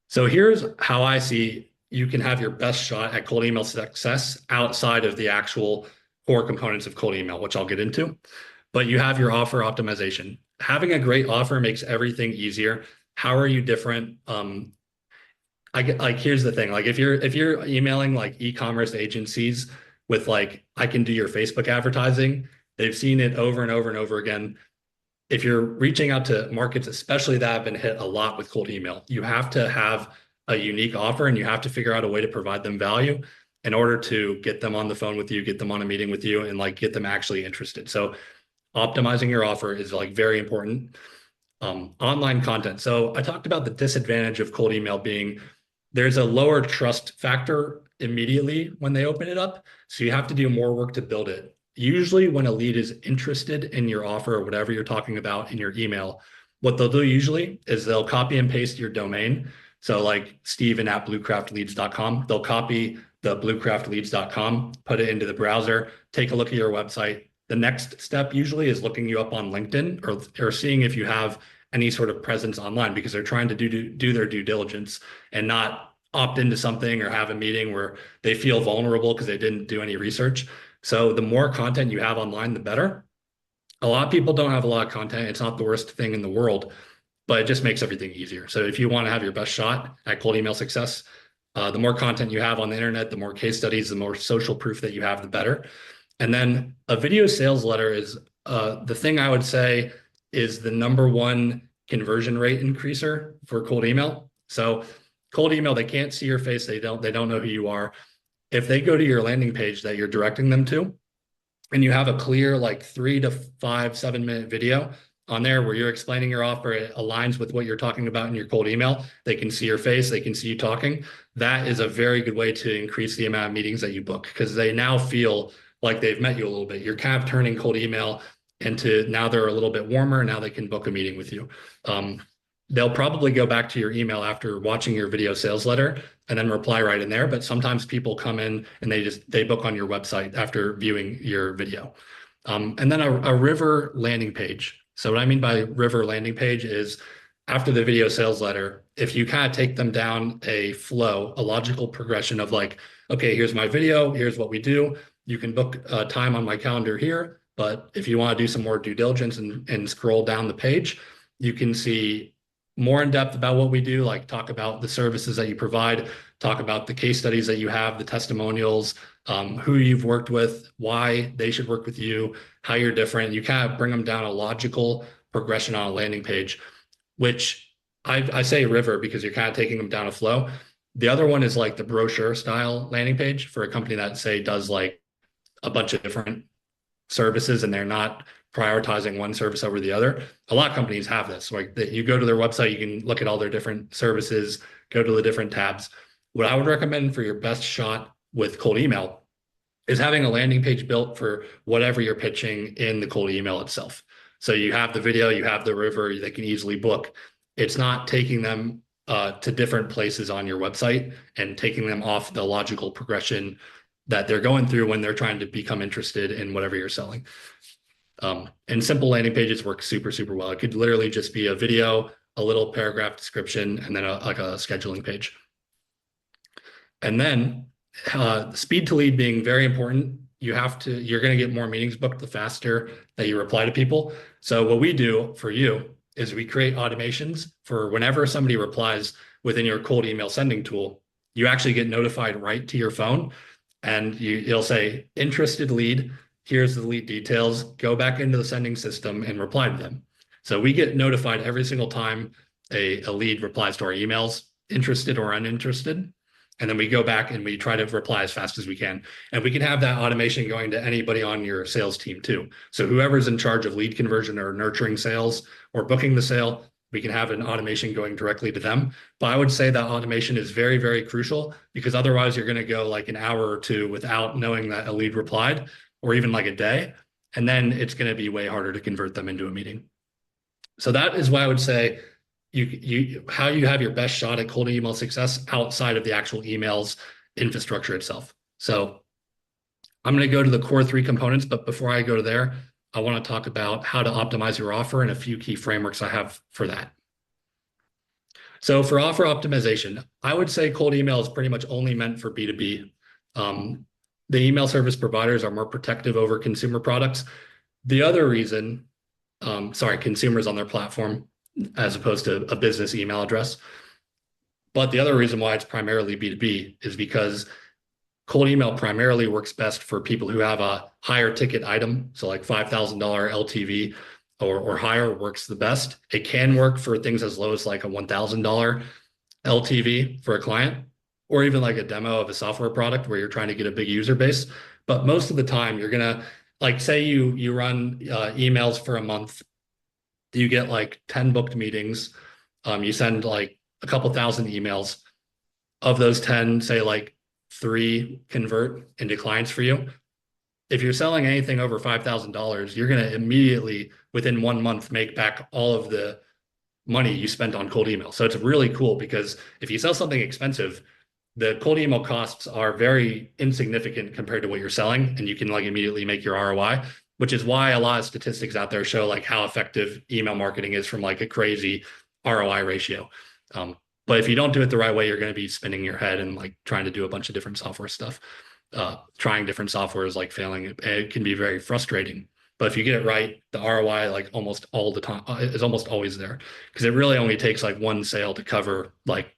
So here's how I see you can have your best shot at cold email success outside of the actual core components of cold email, which I'll get into. But you have your offer optimization. Having a great offer makes everything easier. How are you different? Here's the thing. Like if you're emailing like e-commerce agencies with like, I can do your Facebook advertising, they've seen it over and over and over again. If you're reaching out to markets, especially that have been hit a lot with cold email, you have to have a unique offer, and you have to figure out a way to provide them value in order to get them on the phone with you, get them on a meeting with you, and like get them actually interested. So optimizing your offer is like very important. Online content. So I talked about the disadvantage of cold email being there's a lower trust factor immediately when they open it up. So you have to do more work to build it. Usually when a lead is interested in your offer or whatever you're talking about in your email, what they'll do usually is they'll copy and paste your domain. So like Stephen@bluecraftleads.com, they'll copy the bluecraftleads.com, put it into the browser, take a look at your website. The next step usually is looking you up on LinkedIn or seeing if you have any sort of presence online, because they're trying to do their due diligence and not opt into something or have a meeting where they feel vulnerable because they didn't do any research. So the more content you have online, the better. A lot of people don't have a lot of content. It's not the worst thing in the world, but it just makes everything easier. So if you want to have your best shot at cold email success, the more content you have on the internet, the more case studies, the more social proof that you have, the better. And then a video sales letter is the thing I would say is the #1 conversion rate increaser for cold email. So cold email, they can't see your face. They don't know who you are. If they go to your landing page that you're directing them to, and you have a clear like 3 to 5, 7-minute video on there where you're explaining your offer, it aligns with what you're talking about in your cold email. They can see your face, they can see you talking. That is a very good way to increase the amount of meetings that you book, because they now feel like they've met you a little bit. You're kind of turning cold email into, now they're a little bit warmer. Now they can book a meeting with you. They'll probably go back to your email after watching your video sales letter and then reply right in there. But sometimes people come in and they book on your website after viewing your video. And then a river landing page. So what I mean by river landing page is after the video sales letter, if you kind of take them down a flow, a logical progression of like, okay, here's my video, here's what we do. You can book time on my calendar here. But if you want to do some more due diligence and scroll down the page, you can see more in depth about what we do, like talk about the services that you provide, talk about the case studies that you have, the testimonials, who you've worked with, why they should work with you, how you're different. You kind of bring them down a logical progression on a landing page, which I say river because you're kind of taking them down a flow. The other one is like the brochure style landing page for a company that say does like a bunch of different services and they're not prioritizing one service over the other. A lot of companies have this. Like you go to their website, you can look at all their different services, go to the different tabs. What I would recommend for your best shot with cold email is having a landing page built for whatever you're pitching in the cold email itself. So you have the video, you have the river, they can easily book. It's not taking them to different places on your website and taking them off the logical progression that they're going through when they're trying to become interested in whatever you're selling. And simple landing pages work super, super well. It could literally just be a video, a little paragraph description, and then like a scheduling page. And then speed to lead being very important. You're going to get more meetings booked the faster that you reply to people. So what we do for you is we create automations for whenever somebody replies within your cold email sending tool, you actually get notified right to your phone, and it'll say interested lead. Here's the lead details. Go back into the sending system and reply to them. So we get notified every single time a lead replies to our emails, interested or uninterested. And then we go back and we try to reply as fast as we can. And we can have that automation going to anybody on your sales team too. So whoever's in charge of lead conversion or nurturing sales or booking the sale, we can have an automation going directly to them. But I would say that automation is very, very crucial, because otherwise you're going to go like an hour or two without knowing that a lead replied, or even like a day. And then it's going to be way harder to convert them into a meeting. So that is why I would say how you have your best shot at cold email success outside of the actual emails infrastructure itself. So I'm going to go to the core 3 components, but before I go to there, I want to talk about how to optimize your offer and a few key frameworks I have for that. So for offer optimization, I would say cold email is pretty much only meant for B2B. The email service providers are more protective over consumer products. The other reason, consumers on their platform, as opposed to a business email address. But the other reason why it's primarily B2B is because cold email primarily works best for people who have a higher ticket item. So like $5,000 LTV or higher works the best. It can work for things as low as like a $1,000 LTV for a client, or even like a demo of a software product where you're trying to get a big user base. But most of the time you're gonna, like, say you run emails for a month, you get like 10 booked meetings. You send like a couple thousand emails. Of those 10, say like 3 convert into clients for you. If you're selling anything over $5,000, you're going to immediately, within 1 month, make back all of the money you spent on cold email. So it's really cool, because if you sell something expensive, the cold email costs are very insignificant compared to what you're selling, and you can like immediately make your ROI, which is why a lot of statistics out there show like how effective email marketing is from like a crazy ROI ratio. But if you don't do it the right way, you're going to be spinning your head and like trying to do a bunch of different software stuff. Trying different software is like failing. It can be very frustrating. But if you get it right, the ROI like almost all the time is almost always there, because it really only takes like one sale to cover like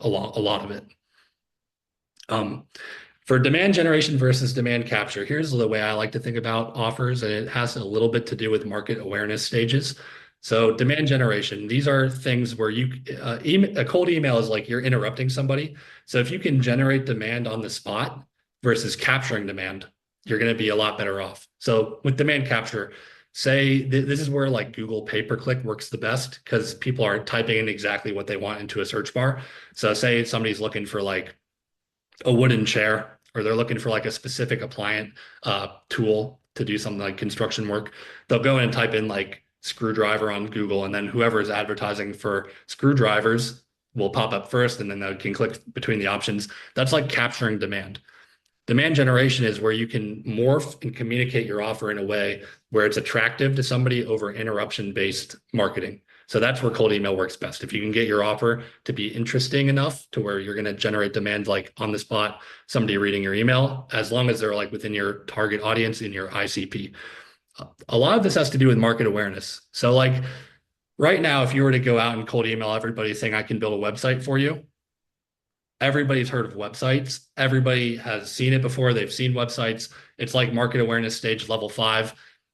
a lot of it. For demand generation versus demand capture, here's the way I like to think about offers, and it has a little bit to do with market awareness stages. So demand generation, these are things where a cold email is like you're interrupting somebody. So if you can generate demand on the spot versus capturing demand, you're going to be a lot better off. So with demand capture, say this is where like Google pay-per-click works the best, because people are typing in exactly what they want into a search bar. So say somebody's looking for like a wooden chair, or they're looking for like a specific appliance tool to do something like construction work. They'll go in and type in like screwdriver on Google, and then whoever is advertising for screwdrivers will pop up first, and then they can click between the options. That's like capturing demand. Demand generation is where you can morph and communicate your offer in a way where it's attractive to somebody over interruption-based marketing. So that's where cold email works best. If you can get your offer to be interesting enough to where you're going to generate demand like on the spot, somebody reading your email, as long as they're like within your target audience in your ICP. A lot of this has to do with market awareness. So like right now, if you were to go out and cold email everybody saying I can build a website for you, everybody's heard of websites. Everybody has seen it before. They've seen websites. It's like market awareness stage level 5.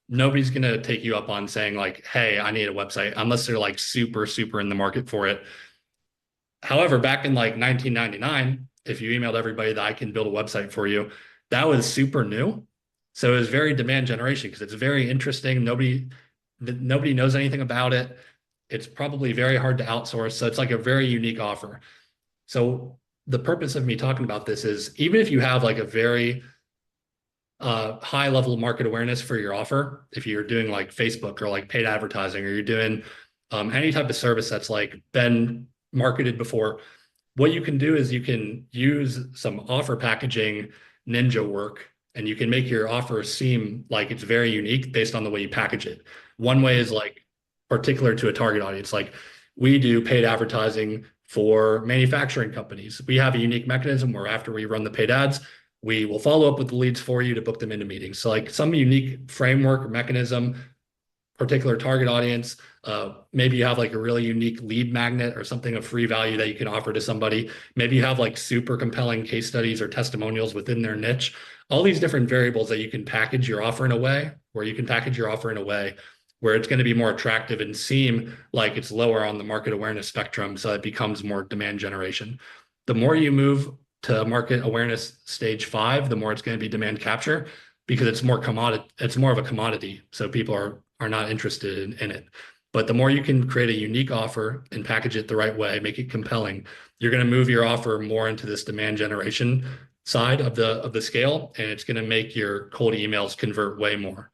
Nobody's going to take you up on saying like, hey, I need a website, unless they're like super, super in the market for it. However, back in like 1999, if you emailed everybody that I can build a website for you, that was super new. So it was very demand generation, because it's very interesting. Nobody knows anything about it. It's probably very hard to outsource. So it's like a very unique offer. So the purpose of me talking about this is even if you have like a very high level market awareness for your offer, if you're doing like Facebook or like paid advertising, or you're doing any type of service that's like been marketed before, what you can do is you can use some offer packaging ninja work, and you can make your offer seem like it's very unique based on the way you package it. One way is like particular to a target audience. Like we do paid advertising for manufacturing companies. We have a unique mechanism where after we run the paid ads, we will follow up with the leads for you to book them into meetings. So like some unique framework or mechanism, particular target audience. Maybe you have like a really unique lead magnet or something of free value that you can offer to somebody. Maybe you have like super compelling case studies or testimonials within their niche. All these different variables that you can package your offer in a way where it's going to be more attractive and seem like it's lower on the market awareness spectrum, so it becomes more demand generation. The more you move to market awareness stage 5, the more it's going to be demand capture, because it's more of a commodity. So people are not interested in it. But the more you can create a unique offer and package it the right way, make it compelling, you're going to move your offer more into this demand generation side of the scale, and it's going to make your cold emails convert way more.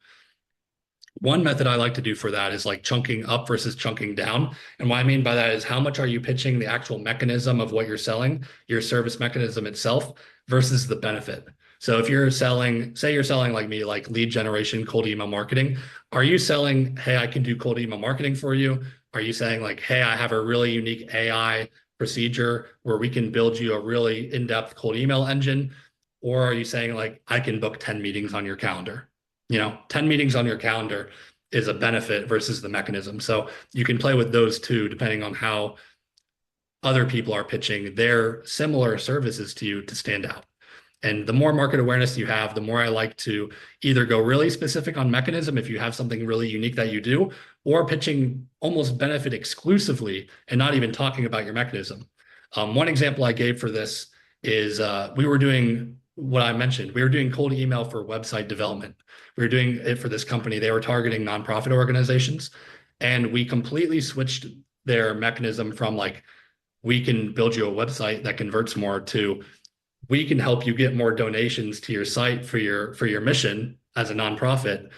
One method I like to do for that is like chunking up versus chunking down. And what I mean by that is how much are you pitching the actual mechanism of what you're selling, your service mechanism itself, versus the benefit. So if you're selling, say you're selling like me, like lead generation, cold email marketing, are you selling, hey, I can do cold email marketing for you? Are you saying like, hey, I have a really unique AI procedure where we can build you a really in-depth cold email engine? Or are you saying like, I can book 10 meetings on your calendar? 10 meetings on your calendar is a benefit versus the mechanism. So you can play with those two depending on how other people are pitching their similar services to you to stand out. And the more market awareness you have, the more I like to either go really specific on mechanism if you have something really unique that you do, or pitching almost benefit exclusively and not even talking about your mechanism. One example I gave for this is we were doing what I mentioned. We were doing cold email for website development. We were doing it for this company. They were targeting nonprofit organizations. And we completely switched their mechanism from like, we can build you a website that converts more, to we can help you get more donations to your site for your mission as a nonprofit.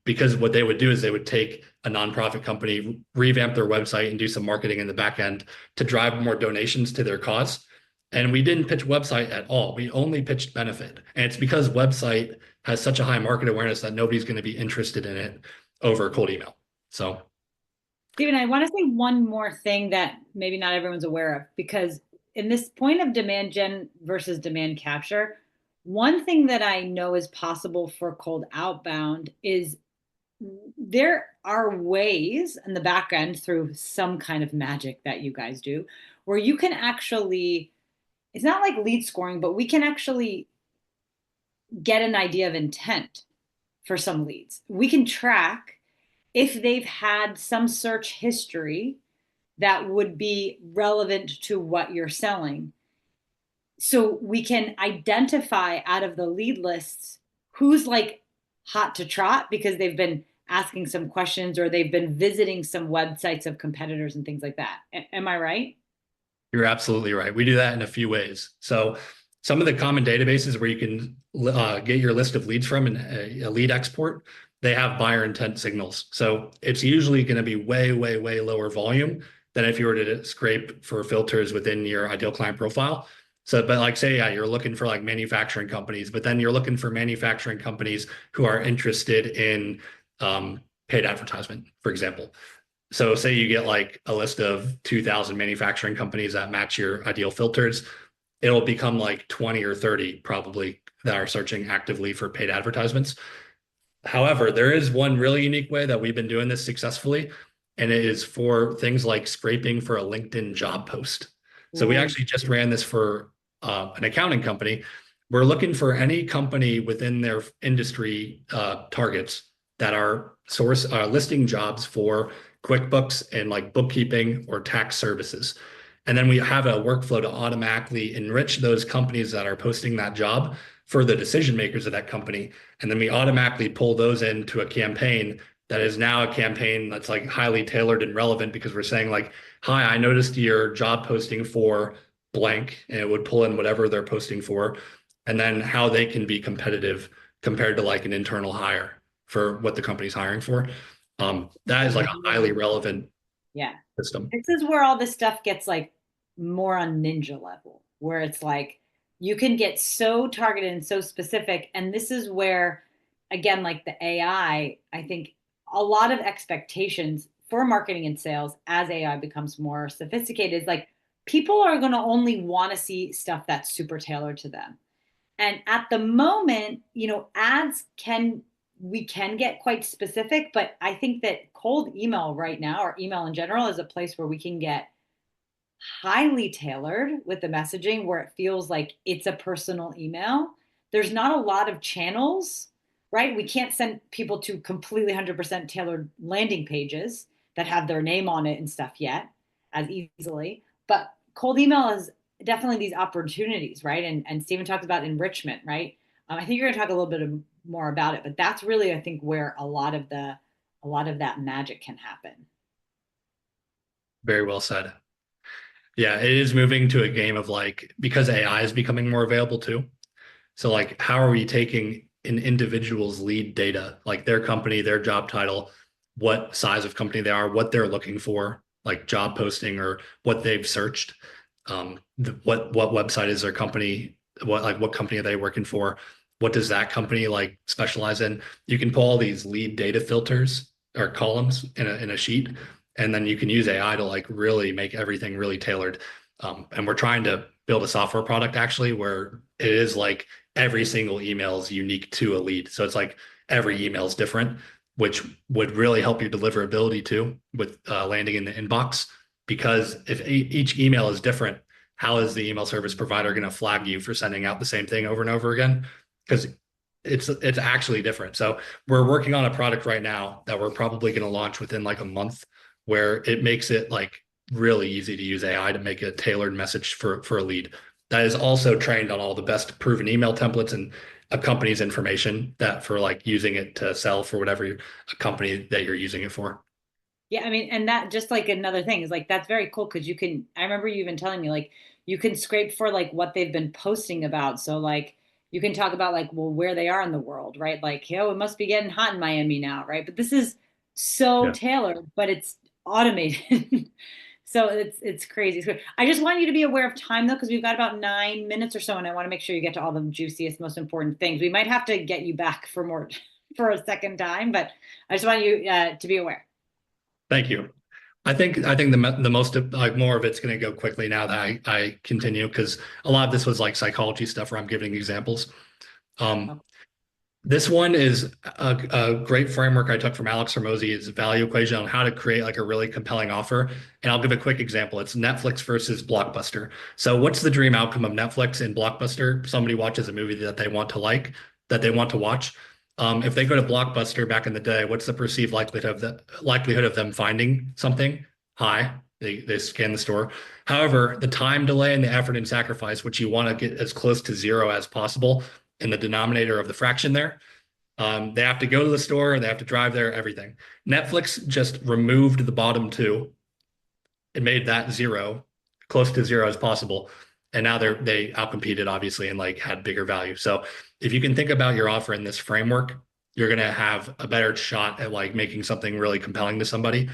Because what they would do is they would take a nonprofit company, revamp their website, and do some marketing in the back end to drive more donations to their cause. And we didn't pitch website at all. We only pitched benefit. And it's because website has such a high market awareness that nobody's going to be interested in it over cold email. So, Stephen, I want to say one more thing that maybe not everyone's aware of, because in this point of demand gen versus demand capture, one thing that I know is possible for cold outbound is there are ways in the back end through some kind of magic that you guys do where you can actually, it's not like lead scoring, but we can actually get an idea of intent for some leads. We can track if they've had some search history that would be relevant to what you're selling. So we can identify out of the lead lists who's like hot to trot because they've been asking some questions or they've been visiting some websites of competitors and things like that. Am I right? You're absolutely right. We do that in a few ways. So some of the common databases where you can get your list of leads from in a lead export, they have buyer intent signals. So it's usually going to be way, way, way lower volume than if you were to scrape for filters within your ideal client profile. So, but like say, yeah, you're looking for like manufacturing companies, but then you're looking for manufacturing companies who are interested in paid advertisement, for example. So say you get like a list of 2,000 manufacturing companies that match your ideal filters, it'll become like 20 or 30 probably that are searching actively for paid advertisements. However, there is one really unique way that we've been doing this successfully, and it is for things like scraping for a LinkedIn job post. So we actually just ran this for an accounting company. We're looking for any company within their industry targets that are listing jobs for QuickBooks and like bookkeeping or tax services. And then we have a workflow to automatically enrich those companies that are posting that job for the decision makers of that company. And then we automatically pull those into a campaign that is now a campaign that's like highly tailored and relevant, because we're saying like, hi, I noticed your job posting for blank, and it would pull in whatever they're posting for, and then how they can be competitive compared to like an internal hire for what the company's hiring for. That is like a highly relevant system. This is where all this stuff gets like more on ninja level, where it's like you can get so targeted and so specific. And this is where, again, like the AI, I think a lot of expectations for marketing and sales as AI becomes more sophisticated is like people are going to only want to see stuff that's super tailored to them. And at the moment, ads we can get quite specific, but I think that cold email right now, or email in general, is a place where we can get highly tailored with the messaging where it feels like it's a personal email. There's not a lot of channels, right? We can't send people to completely 100% tailored landing pages that have their name on it and stuff yet as easily. But cold email is definitely these opportunities, right? And Stephen talked about enrichment, right? I think you're going to talk a little bit more about it, but that's really, I think, where a lot of that magic can happen. Very well said. Yeah, it is moving to a game of like, because AI is becoming more available too. So like, how are we taking an individual's lead data, like their company, their job title, what size of company they are, what they're looking for, like job posting or what they've searched, what website is their company, what company are they working for, what does that company like specialize in? You can pull all these lead data filters or columns in a sheet, and then you can use AI to like really make everything really tailored. And we're trying to build a software product actually where it is like every single email is unique to a lead. So it's like every email is different, which would really help your deliverability too with landing in the inbox. Because if each email is different, how is the email service provider going to flag you for sending out the same thing over and over again? Because it's actually different. So we're working on a product right now that we're probably going to launch within like a month, where it makes it like really easy to use AI to make a tailored message for a lead that is also trained on all the best proven email templates and a company's information that for like using it to sell for whatever company that you're using it for. Yeah, I mean, and that just like another thing is like that's very cool because I remember you even telling me like you can scrape for like what they've been posting about. So like you can talk about like, well, where they are in the world, right? Like, it must be getting hot in Miami now, right? But this is so tailored, but it's automated. So it's crazy. I just want you to be aware of time though, because we've got about 9 minutes or so, and I want to make sure you get to all the juiciest, most important things. We might have to get you back for more for a second time, but I just want you to be aware. Thank you. I think the most like more of it's going to go quickly now that I continue, because a lot of this was like psychology stuff where I'm giving examples. This one is a great framework I took from Alex Hormozi. It's a value equation on how to create like a really compelling offer. And I'll give a quick example. It's Netflix versus Blockbuster. So what's the dream outcome of Netflix and Blockbuster? Somebody watches a movie that they want to like, that they want to watch. If they go to Blockbuster back in the day, what's the perceived likelihood of them finding something? High. They scan the store. However, the time delay and the effort and sacrifice, which you want to get as close to zero as possible in the denominator of the fraction there. They have to go to the store, they have to drive there, everything. Netflix just removed the bottom two and made that zero, close to zero as possible. And now they outcompeted obviously and like had bigger value. So if you can think about your offer in this framework, you're going to have a better shot at like making something really compelling to somebody.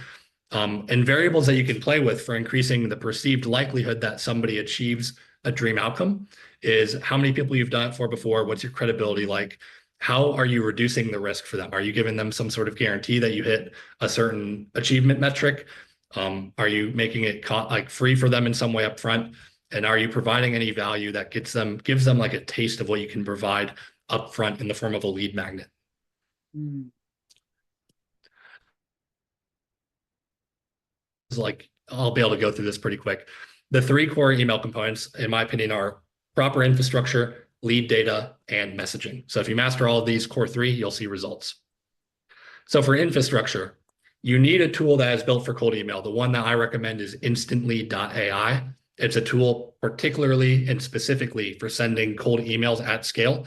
And variables that you can play with for increasing the perceived likelihood that somebody achieves a dream outcome is how many people you've done it for before, what's your credibility like, how are you reducing the risk for them? Are you giving them some sort of guarantee that you hit a certain achievement metric? Are you making it like free for them in some way up front? And are you providing any value that gives them like a taste of what you can provide up front in the form of a lead magnet? Like, I'll be able to go through this pretty quick. The 3 core email components, in my opinion, are proper infrastructure, lead data, and messaging. So if you master all of these core 3, you'll see results. So for infrastructure, you need a tool that is built for cold email. The one that I recommend is instantly.ai. It's a tool particularly and specifically for sending cold emails at scale.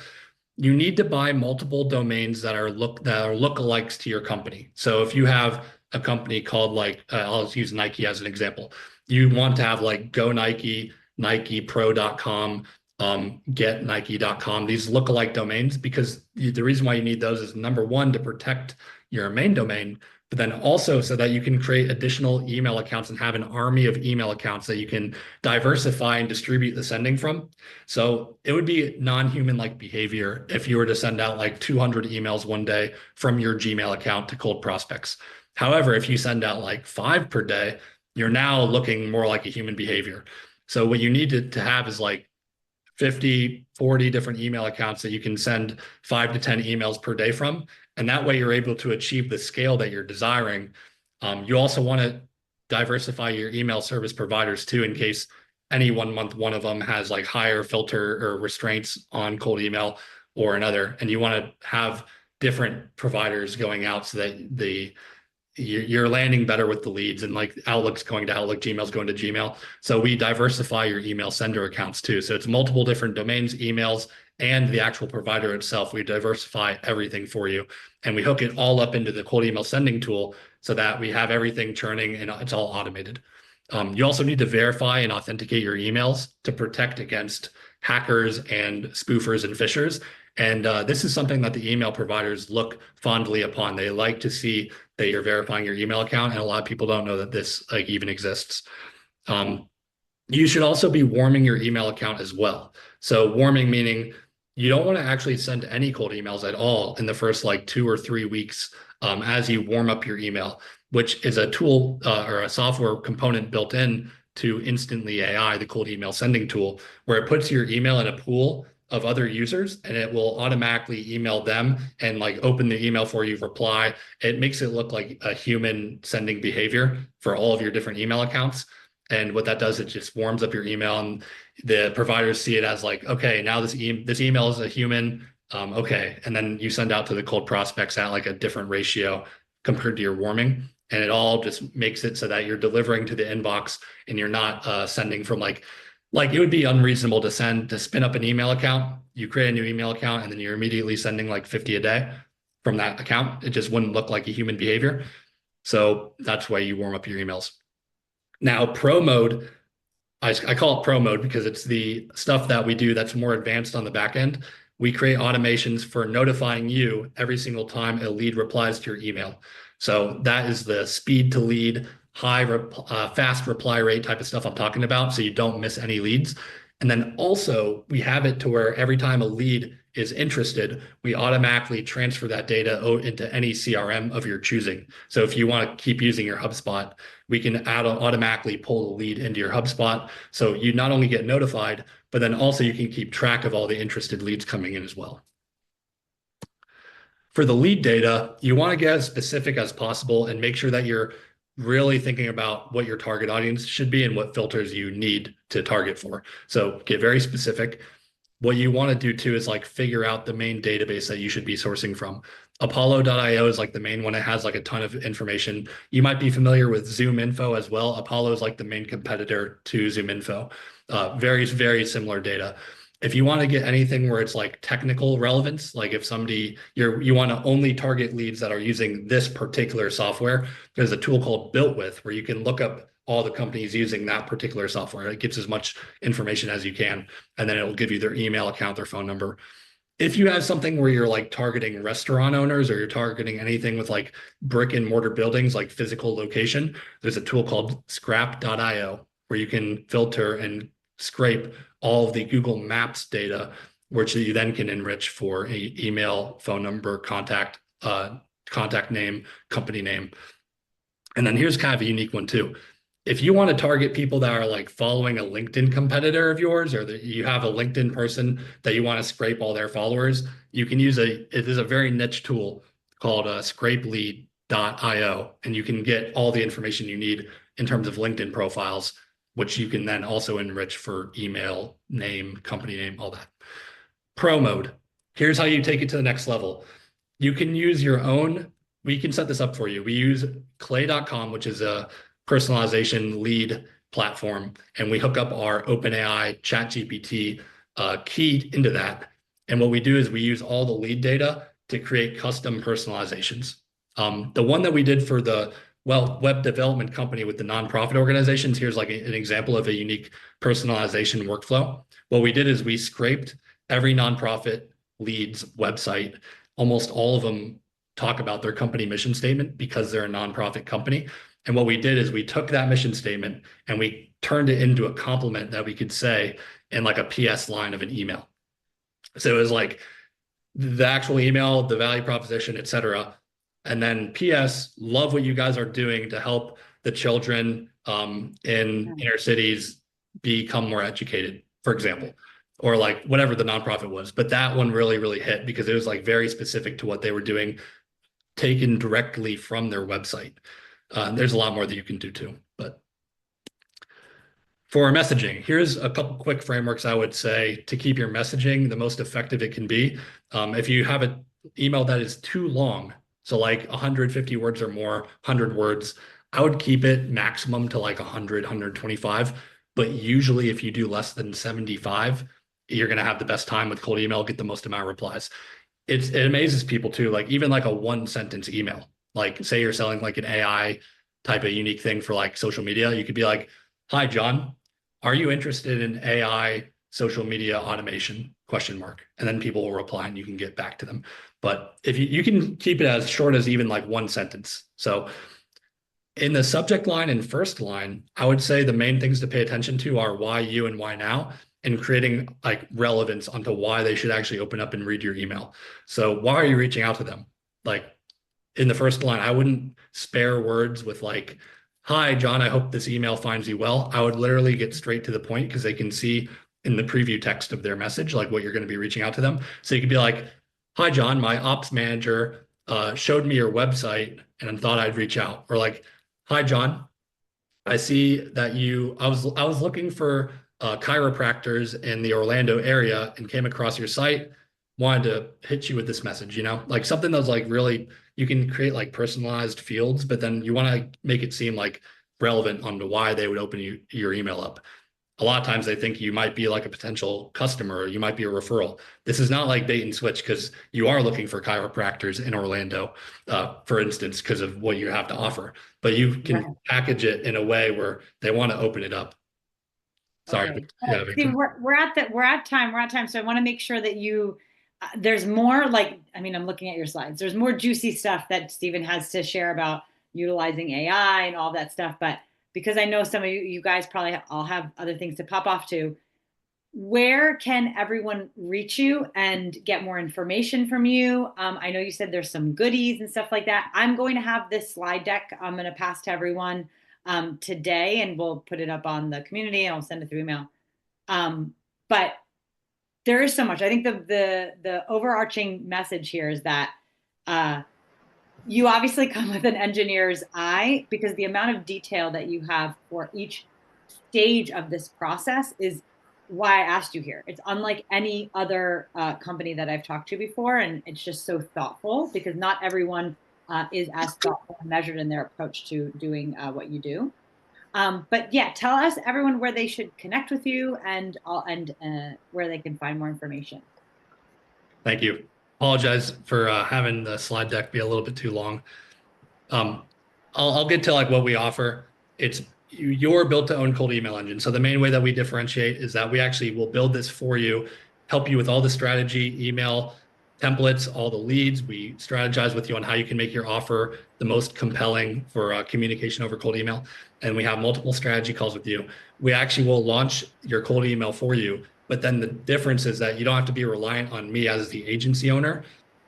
You need to buy multiple domains that are lookalikes to your company. So if you have a company called like, I'll use Nike as an example. You want to have like Go Nike, NikePro.com, GetNike.com, these lookalike domains, because the reason why you need those is, number one, to protect your main domain, but then also so that you can create additional email accounts and have an army of email accounts that you can diversify and distribute the sending from. So it would be non-human-like behavior if you were to send out like 200 emails one day from your Gmail account to cold prospects. However, if you send out like 5 per day, you're now looking more like a human behavior. So what you need to have is like 50, 40 different email accounts that you can send 5 to 10 emails per day from. And that way you're able to achieve the scale that you're desiring. You also want to diversify your email service providers too, in case any 1 month one of them has like higher filter or restraints on cold email or another. And you want to have different providers going out so that you're landing better with the leads, and like Outlook's going to Outlook, Gmail's going to Gmail. So we diversify your email sender accounts too. So it's multiple different domains, emails, and the actual provider itself. We diversify everything for you, and we hook it all up into the cold email sending tool so that we have everything churning and it's all automated. You also need to verify and authenticate your emails to protect against hackers and spoofers and phishers. And this is something that the email providers look fondly upon. They like to see that you're verifying your email account, and a lot of people don't know that this like even exists. You should also be warming your email account as well. So warming meaning you don't want to actually send any cold emails at all in the first like 2 or 3 weeks as you warm up your email, which is a tool or a software component built in to Instantly AI, the cold email sending tool, where it puts your email in a pool of other users and it will automatically email them and like open the email for you, reply. It makes it look like a human sending behavior for all of your different email accounts. And what that does, it just warms up your email, and the providers see it as like, okay, now this email is a human. Okay. And then you send out to the cold prospects at like a different ratio compared to your warming. And it all just makes it so that you're delivering to the inbox and you're not sending from like it would be unreasonable to spin up an email account. You create a new email account and then you're immediately sending like 50 a day from that account. It just wouldn't look like a human behavior. So that's why you warm up your emails. Now, pro mode, I call it pro mode because it's the stuff that we do that's more advanced on the back end. We create automations for notifying you every single time a lead replies to your email. So that is the speed to lead, fast reply rate type of stuff I'm talking about, so you don't miss any leads. And then also we have it to where every time a lead is interested, we automatically transfer that data into any CRM of your choosing. So if you want to keep using your HubSpot, we can automatically pull the lead into your HubSpot. So you not only get notified, but then also you can keep track of all the interested leads coming in as well. For the lead data, you want to get as specific as possible and make sure that you're really thinking about what your target audience should be and what filters you need to target for. So get very specific. What you want to do too is like figure out the main database that you should be sourcing from. Apollo.io is like the main one. It has like a ton of information. You might be familiar with ZoomInfo as well. Apollo is like the main competitor to ZoomInfo. Very, very similar data. If you want to get anything where it's like technical relevance, like if you want to only target leads that are using this particular software, there's a tool called Built With where you can look up all the companies using that particular software. It gives as much information as you can, and then it'll give you their email account, their phone number. If you have something where you're like targeting restaurant owners or you're targeting anything with like brick and mortar buildings, like physical location, there's a tool called scrap.io where you can filter and scrape all of the Google Maps data, which you then can enrich for a email, phone number, contact name, company name. And then here's kind of a unique one too. If you want to target people that are like following a LinkedIn competitor of yours, or that you have a LinkedIn person that you want to scrape all their followers, you can use it is a very niche tool called scrapelead.io, and you can get all the information you need in terms of LinkedIn profiles, which you can then also enrich for email, name, company name, all that. Pro mode. Here's how you take it to the next level. You can use your own, we can set this up for you. We use clay.com, which is a personalization lead platform, and we hook up our OpenAI ChatGPT key into that. And what we do is we use all the lead data to create custom personalizations. The one that we did for the Well, web development company with the nonprofit organizations, here's like an example of a unique personalization workflow. What we did is we scraped every nonprofit lead's website. Almost all of them talk about their company mission statement because they're a nonprofit company. And what we did is we took that mission statement and we turned it into a compliment that we could say in like a PS line of an email. So it was like the actual email, the value proposition, et cetera. And then PS, love what you guys are doing to help the children in inner cities become more educated, for example, or like whatever the nonprofit was. But that one really, really hit because it was like very specific to what they were doing, taken directly from their website. There's a lot more that you can do too, but for messaging, here's a couple quick frameworks I would say to keep your messaging the most effective it can be. If you have an email that is too long, so like 150 words or more, 100 words, I would keep it maximum to like 100, 125. But usually if you do less than 75, you're going to have the best time with cold email, get the most amount of replies. It amazes people too, like even like a 1 sentence email, like say you're selling like an AI type of unique thing for like social media, you could be like, hi, John, are you interested in AI social media automation? Question mark. And then people will reply and you can get back to them. But if you can keep it as short as even like 1 sentence. So in the subject line and first line, I would say the main things to pay attention to are why you and why now, and creating like relevance onto why they should actually open up and read your email. So why are you reaching out to them? Like in the first line, I wouldn't spare words with like, hi, John, I hope this email finds you well. I would literally get straight to the point because they can see in the preview text of their message, like what you're going to be reaching out to them. So you could be like, hi, John, my ops manager showed me your website and thought I'd reach out. Or like, hi, John, I see that I was looking for chiropractors in the Orlando area and came across your site. Wanted to hit you with this message, like something that's like really, you can create like personalized fields, but then you want to make it seem like relevant onto why they would open your email up. A lot of times they think you might be like a potential customer, or you might be a referral. This is not like bait and switch because you are looking for chiropractors in Orlando, for instance, because of what you have to offer. But you can package it in a way where they want to open it up. Sorry. Okay. Yeah, See, we're at time. So I want to make sure that there's more like, I mean, I'm looking at your slides. There's more juicy stuff that Stephen has to share about utilizing AI and all that stuff. But because I know some of you guys probably all have other things to pop off to, where can everyone reach you and get more information from you? I know you said there's some goodies and stuff like that. I'm going to have this slide deck I'm going to pass to everyone today, and we'll put it up on the community and I'll send it through email. But there is so much. I think the overarching message here is that you obviously come with an engineer's eye, because the amount of detail that you have for each stage of this process is why I asked you here. It's unlike any other company that I've talked to before, and it's just so thoughtful because not everyone is as thoughtful and measured in their approach to doing what you do. But yeah, tell us, everyone, where they should connect with you and where they can find more information. Thank you. Apologize for having the slide deck be a little bit too long. I'll get to like what we offer. It's your built to own cold email engine. So the main way that we differentiate is that we actually will build this for you, help you with all the strategy, email templates, all the leads. We strategize with you on how you can make your offer the most compelling for communication over cold email. And we have multiple strategy calls with you. We actually will launch your cold email for you. But then the difference is that you don't have to be reliant on me as the agency owner,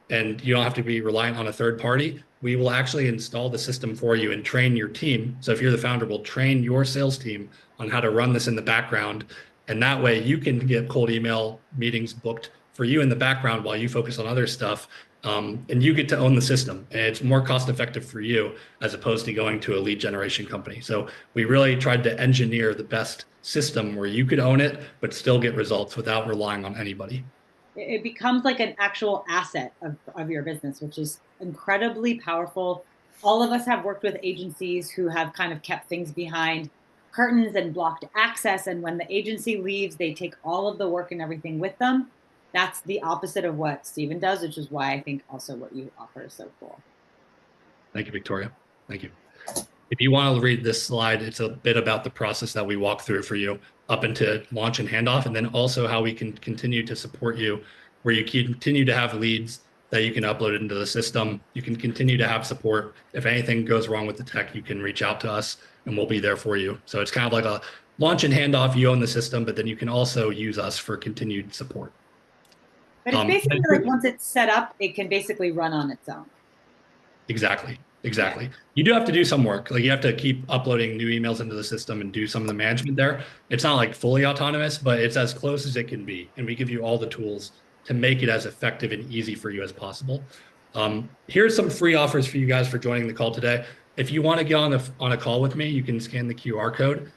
and you don't have to be reliant on a third party. We will actually install the system for you and train your team. So if you're the founder, we'll train your sales team on how to run this in the background. And that way you can get cold email meetings booked for you in the background while you focus on other stuff. And you get to own the system, and it's more cost effective for you as opposed to going to a lead generation company. So we really tried to engineer the best system where you could own it, but still get results without relying on anybody. It becomes like an actual asset of your business, which is incredibly powerful. All of us have worked with agencies who have kind of kept things behind curtains and blocked access. And when the agency leaves, they take all of the work and everything with them. That's the opposite of what Stephen does, which is why I think also what you offer is so cool. Thank you, Victoria. Thank you. If you want to read this slide, it's a bit about the process that we walk through for you up into launch and handoff, and then also how we can continue to support you, where you continue to have leads that you can upload into the system. You can continue to have support. If anything goes wrong with the tech, you can reach out to us and we'll be there for you. So it's kind of like a launch and handoff. You own the system, but then you can also use us for continued support. But it's basically like once it's set up, it can basically run on its own. Exactly. You do have to do some work. Like you have to keep uploading new emails into the system and do some of the management there. It's not like fully autonomous, but it's as close as it can be. And we give you all the tools to make it as effective and easy for you as possible. Here's some free offers for you guys for joining the call today. If you want to get on a call with me, you can scan the QR code.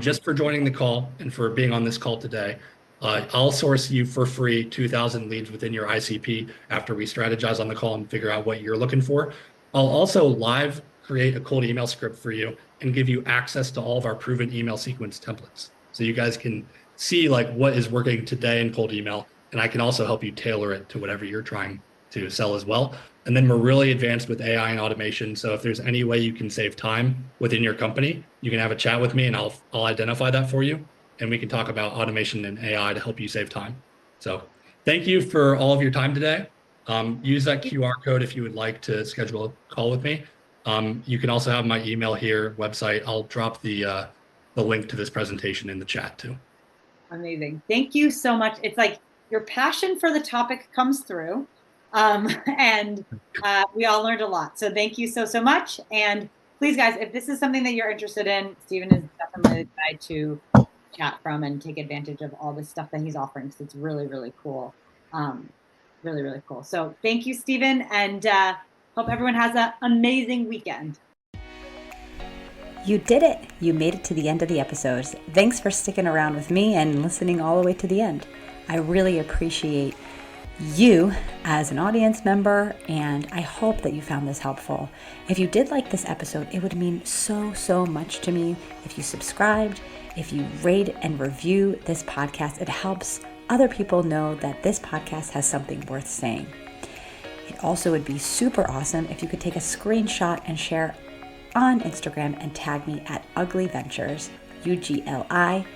Just for joining the call and for being on this call today, I'll source you for free 2,000 leads within your ICP after we strategize on the call and figure out what you're looking for. I'll also live create a cold email script for you and give you access to all of our proven email sequence templates. So you guys can see like what is working today in cold email. And I can also help you tailor it to whatever you're trying to sell as well. And then we're really advanced with AI and automation. So if there's any way you can save time within your company, you can have a chat with me and I'll identify that for you. And we can talk about automation and AI to help you save time. So thank you for all of your time today. Use that QR code if you would like to schedule a call with me. You can also have my email here, website. I'll drop the link to this presentation in the chat too. Amazing. Thank you so much. It's like your passion for the topic comes through, and we all learned a lot. So thank you so much. And please, guys, if this is something that you're interested in, Stephen is definitely the guy to chat from and take advantage of all this stuff that he's offering, because it's really, really cool. Really, really cool. So thank you, Stephen, and hope everyone has an amazing weekend. You did it. You made it to the end of the episode. Thanks for sticking around with me and listening all the way to the end. I really appreciate you as an audience member, and I hope that you found this helpful. If you did like this episode, it would mean so much to me if you subscribed, if you rate and review this podcast. It helps other people know that this podcast has something worth saying. It also would be super awesome if you could take a screenshot and share on Instagram and tag me at Ugly Ventures, UGLI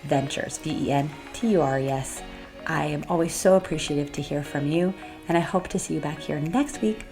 Ventures, VENTURES. I am always so appreciative to hear from you, and I hope to see you back here next week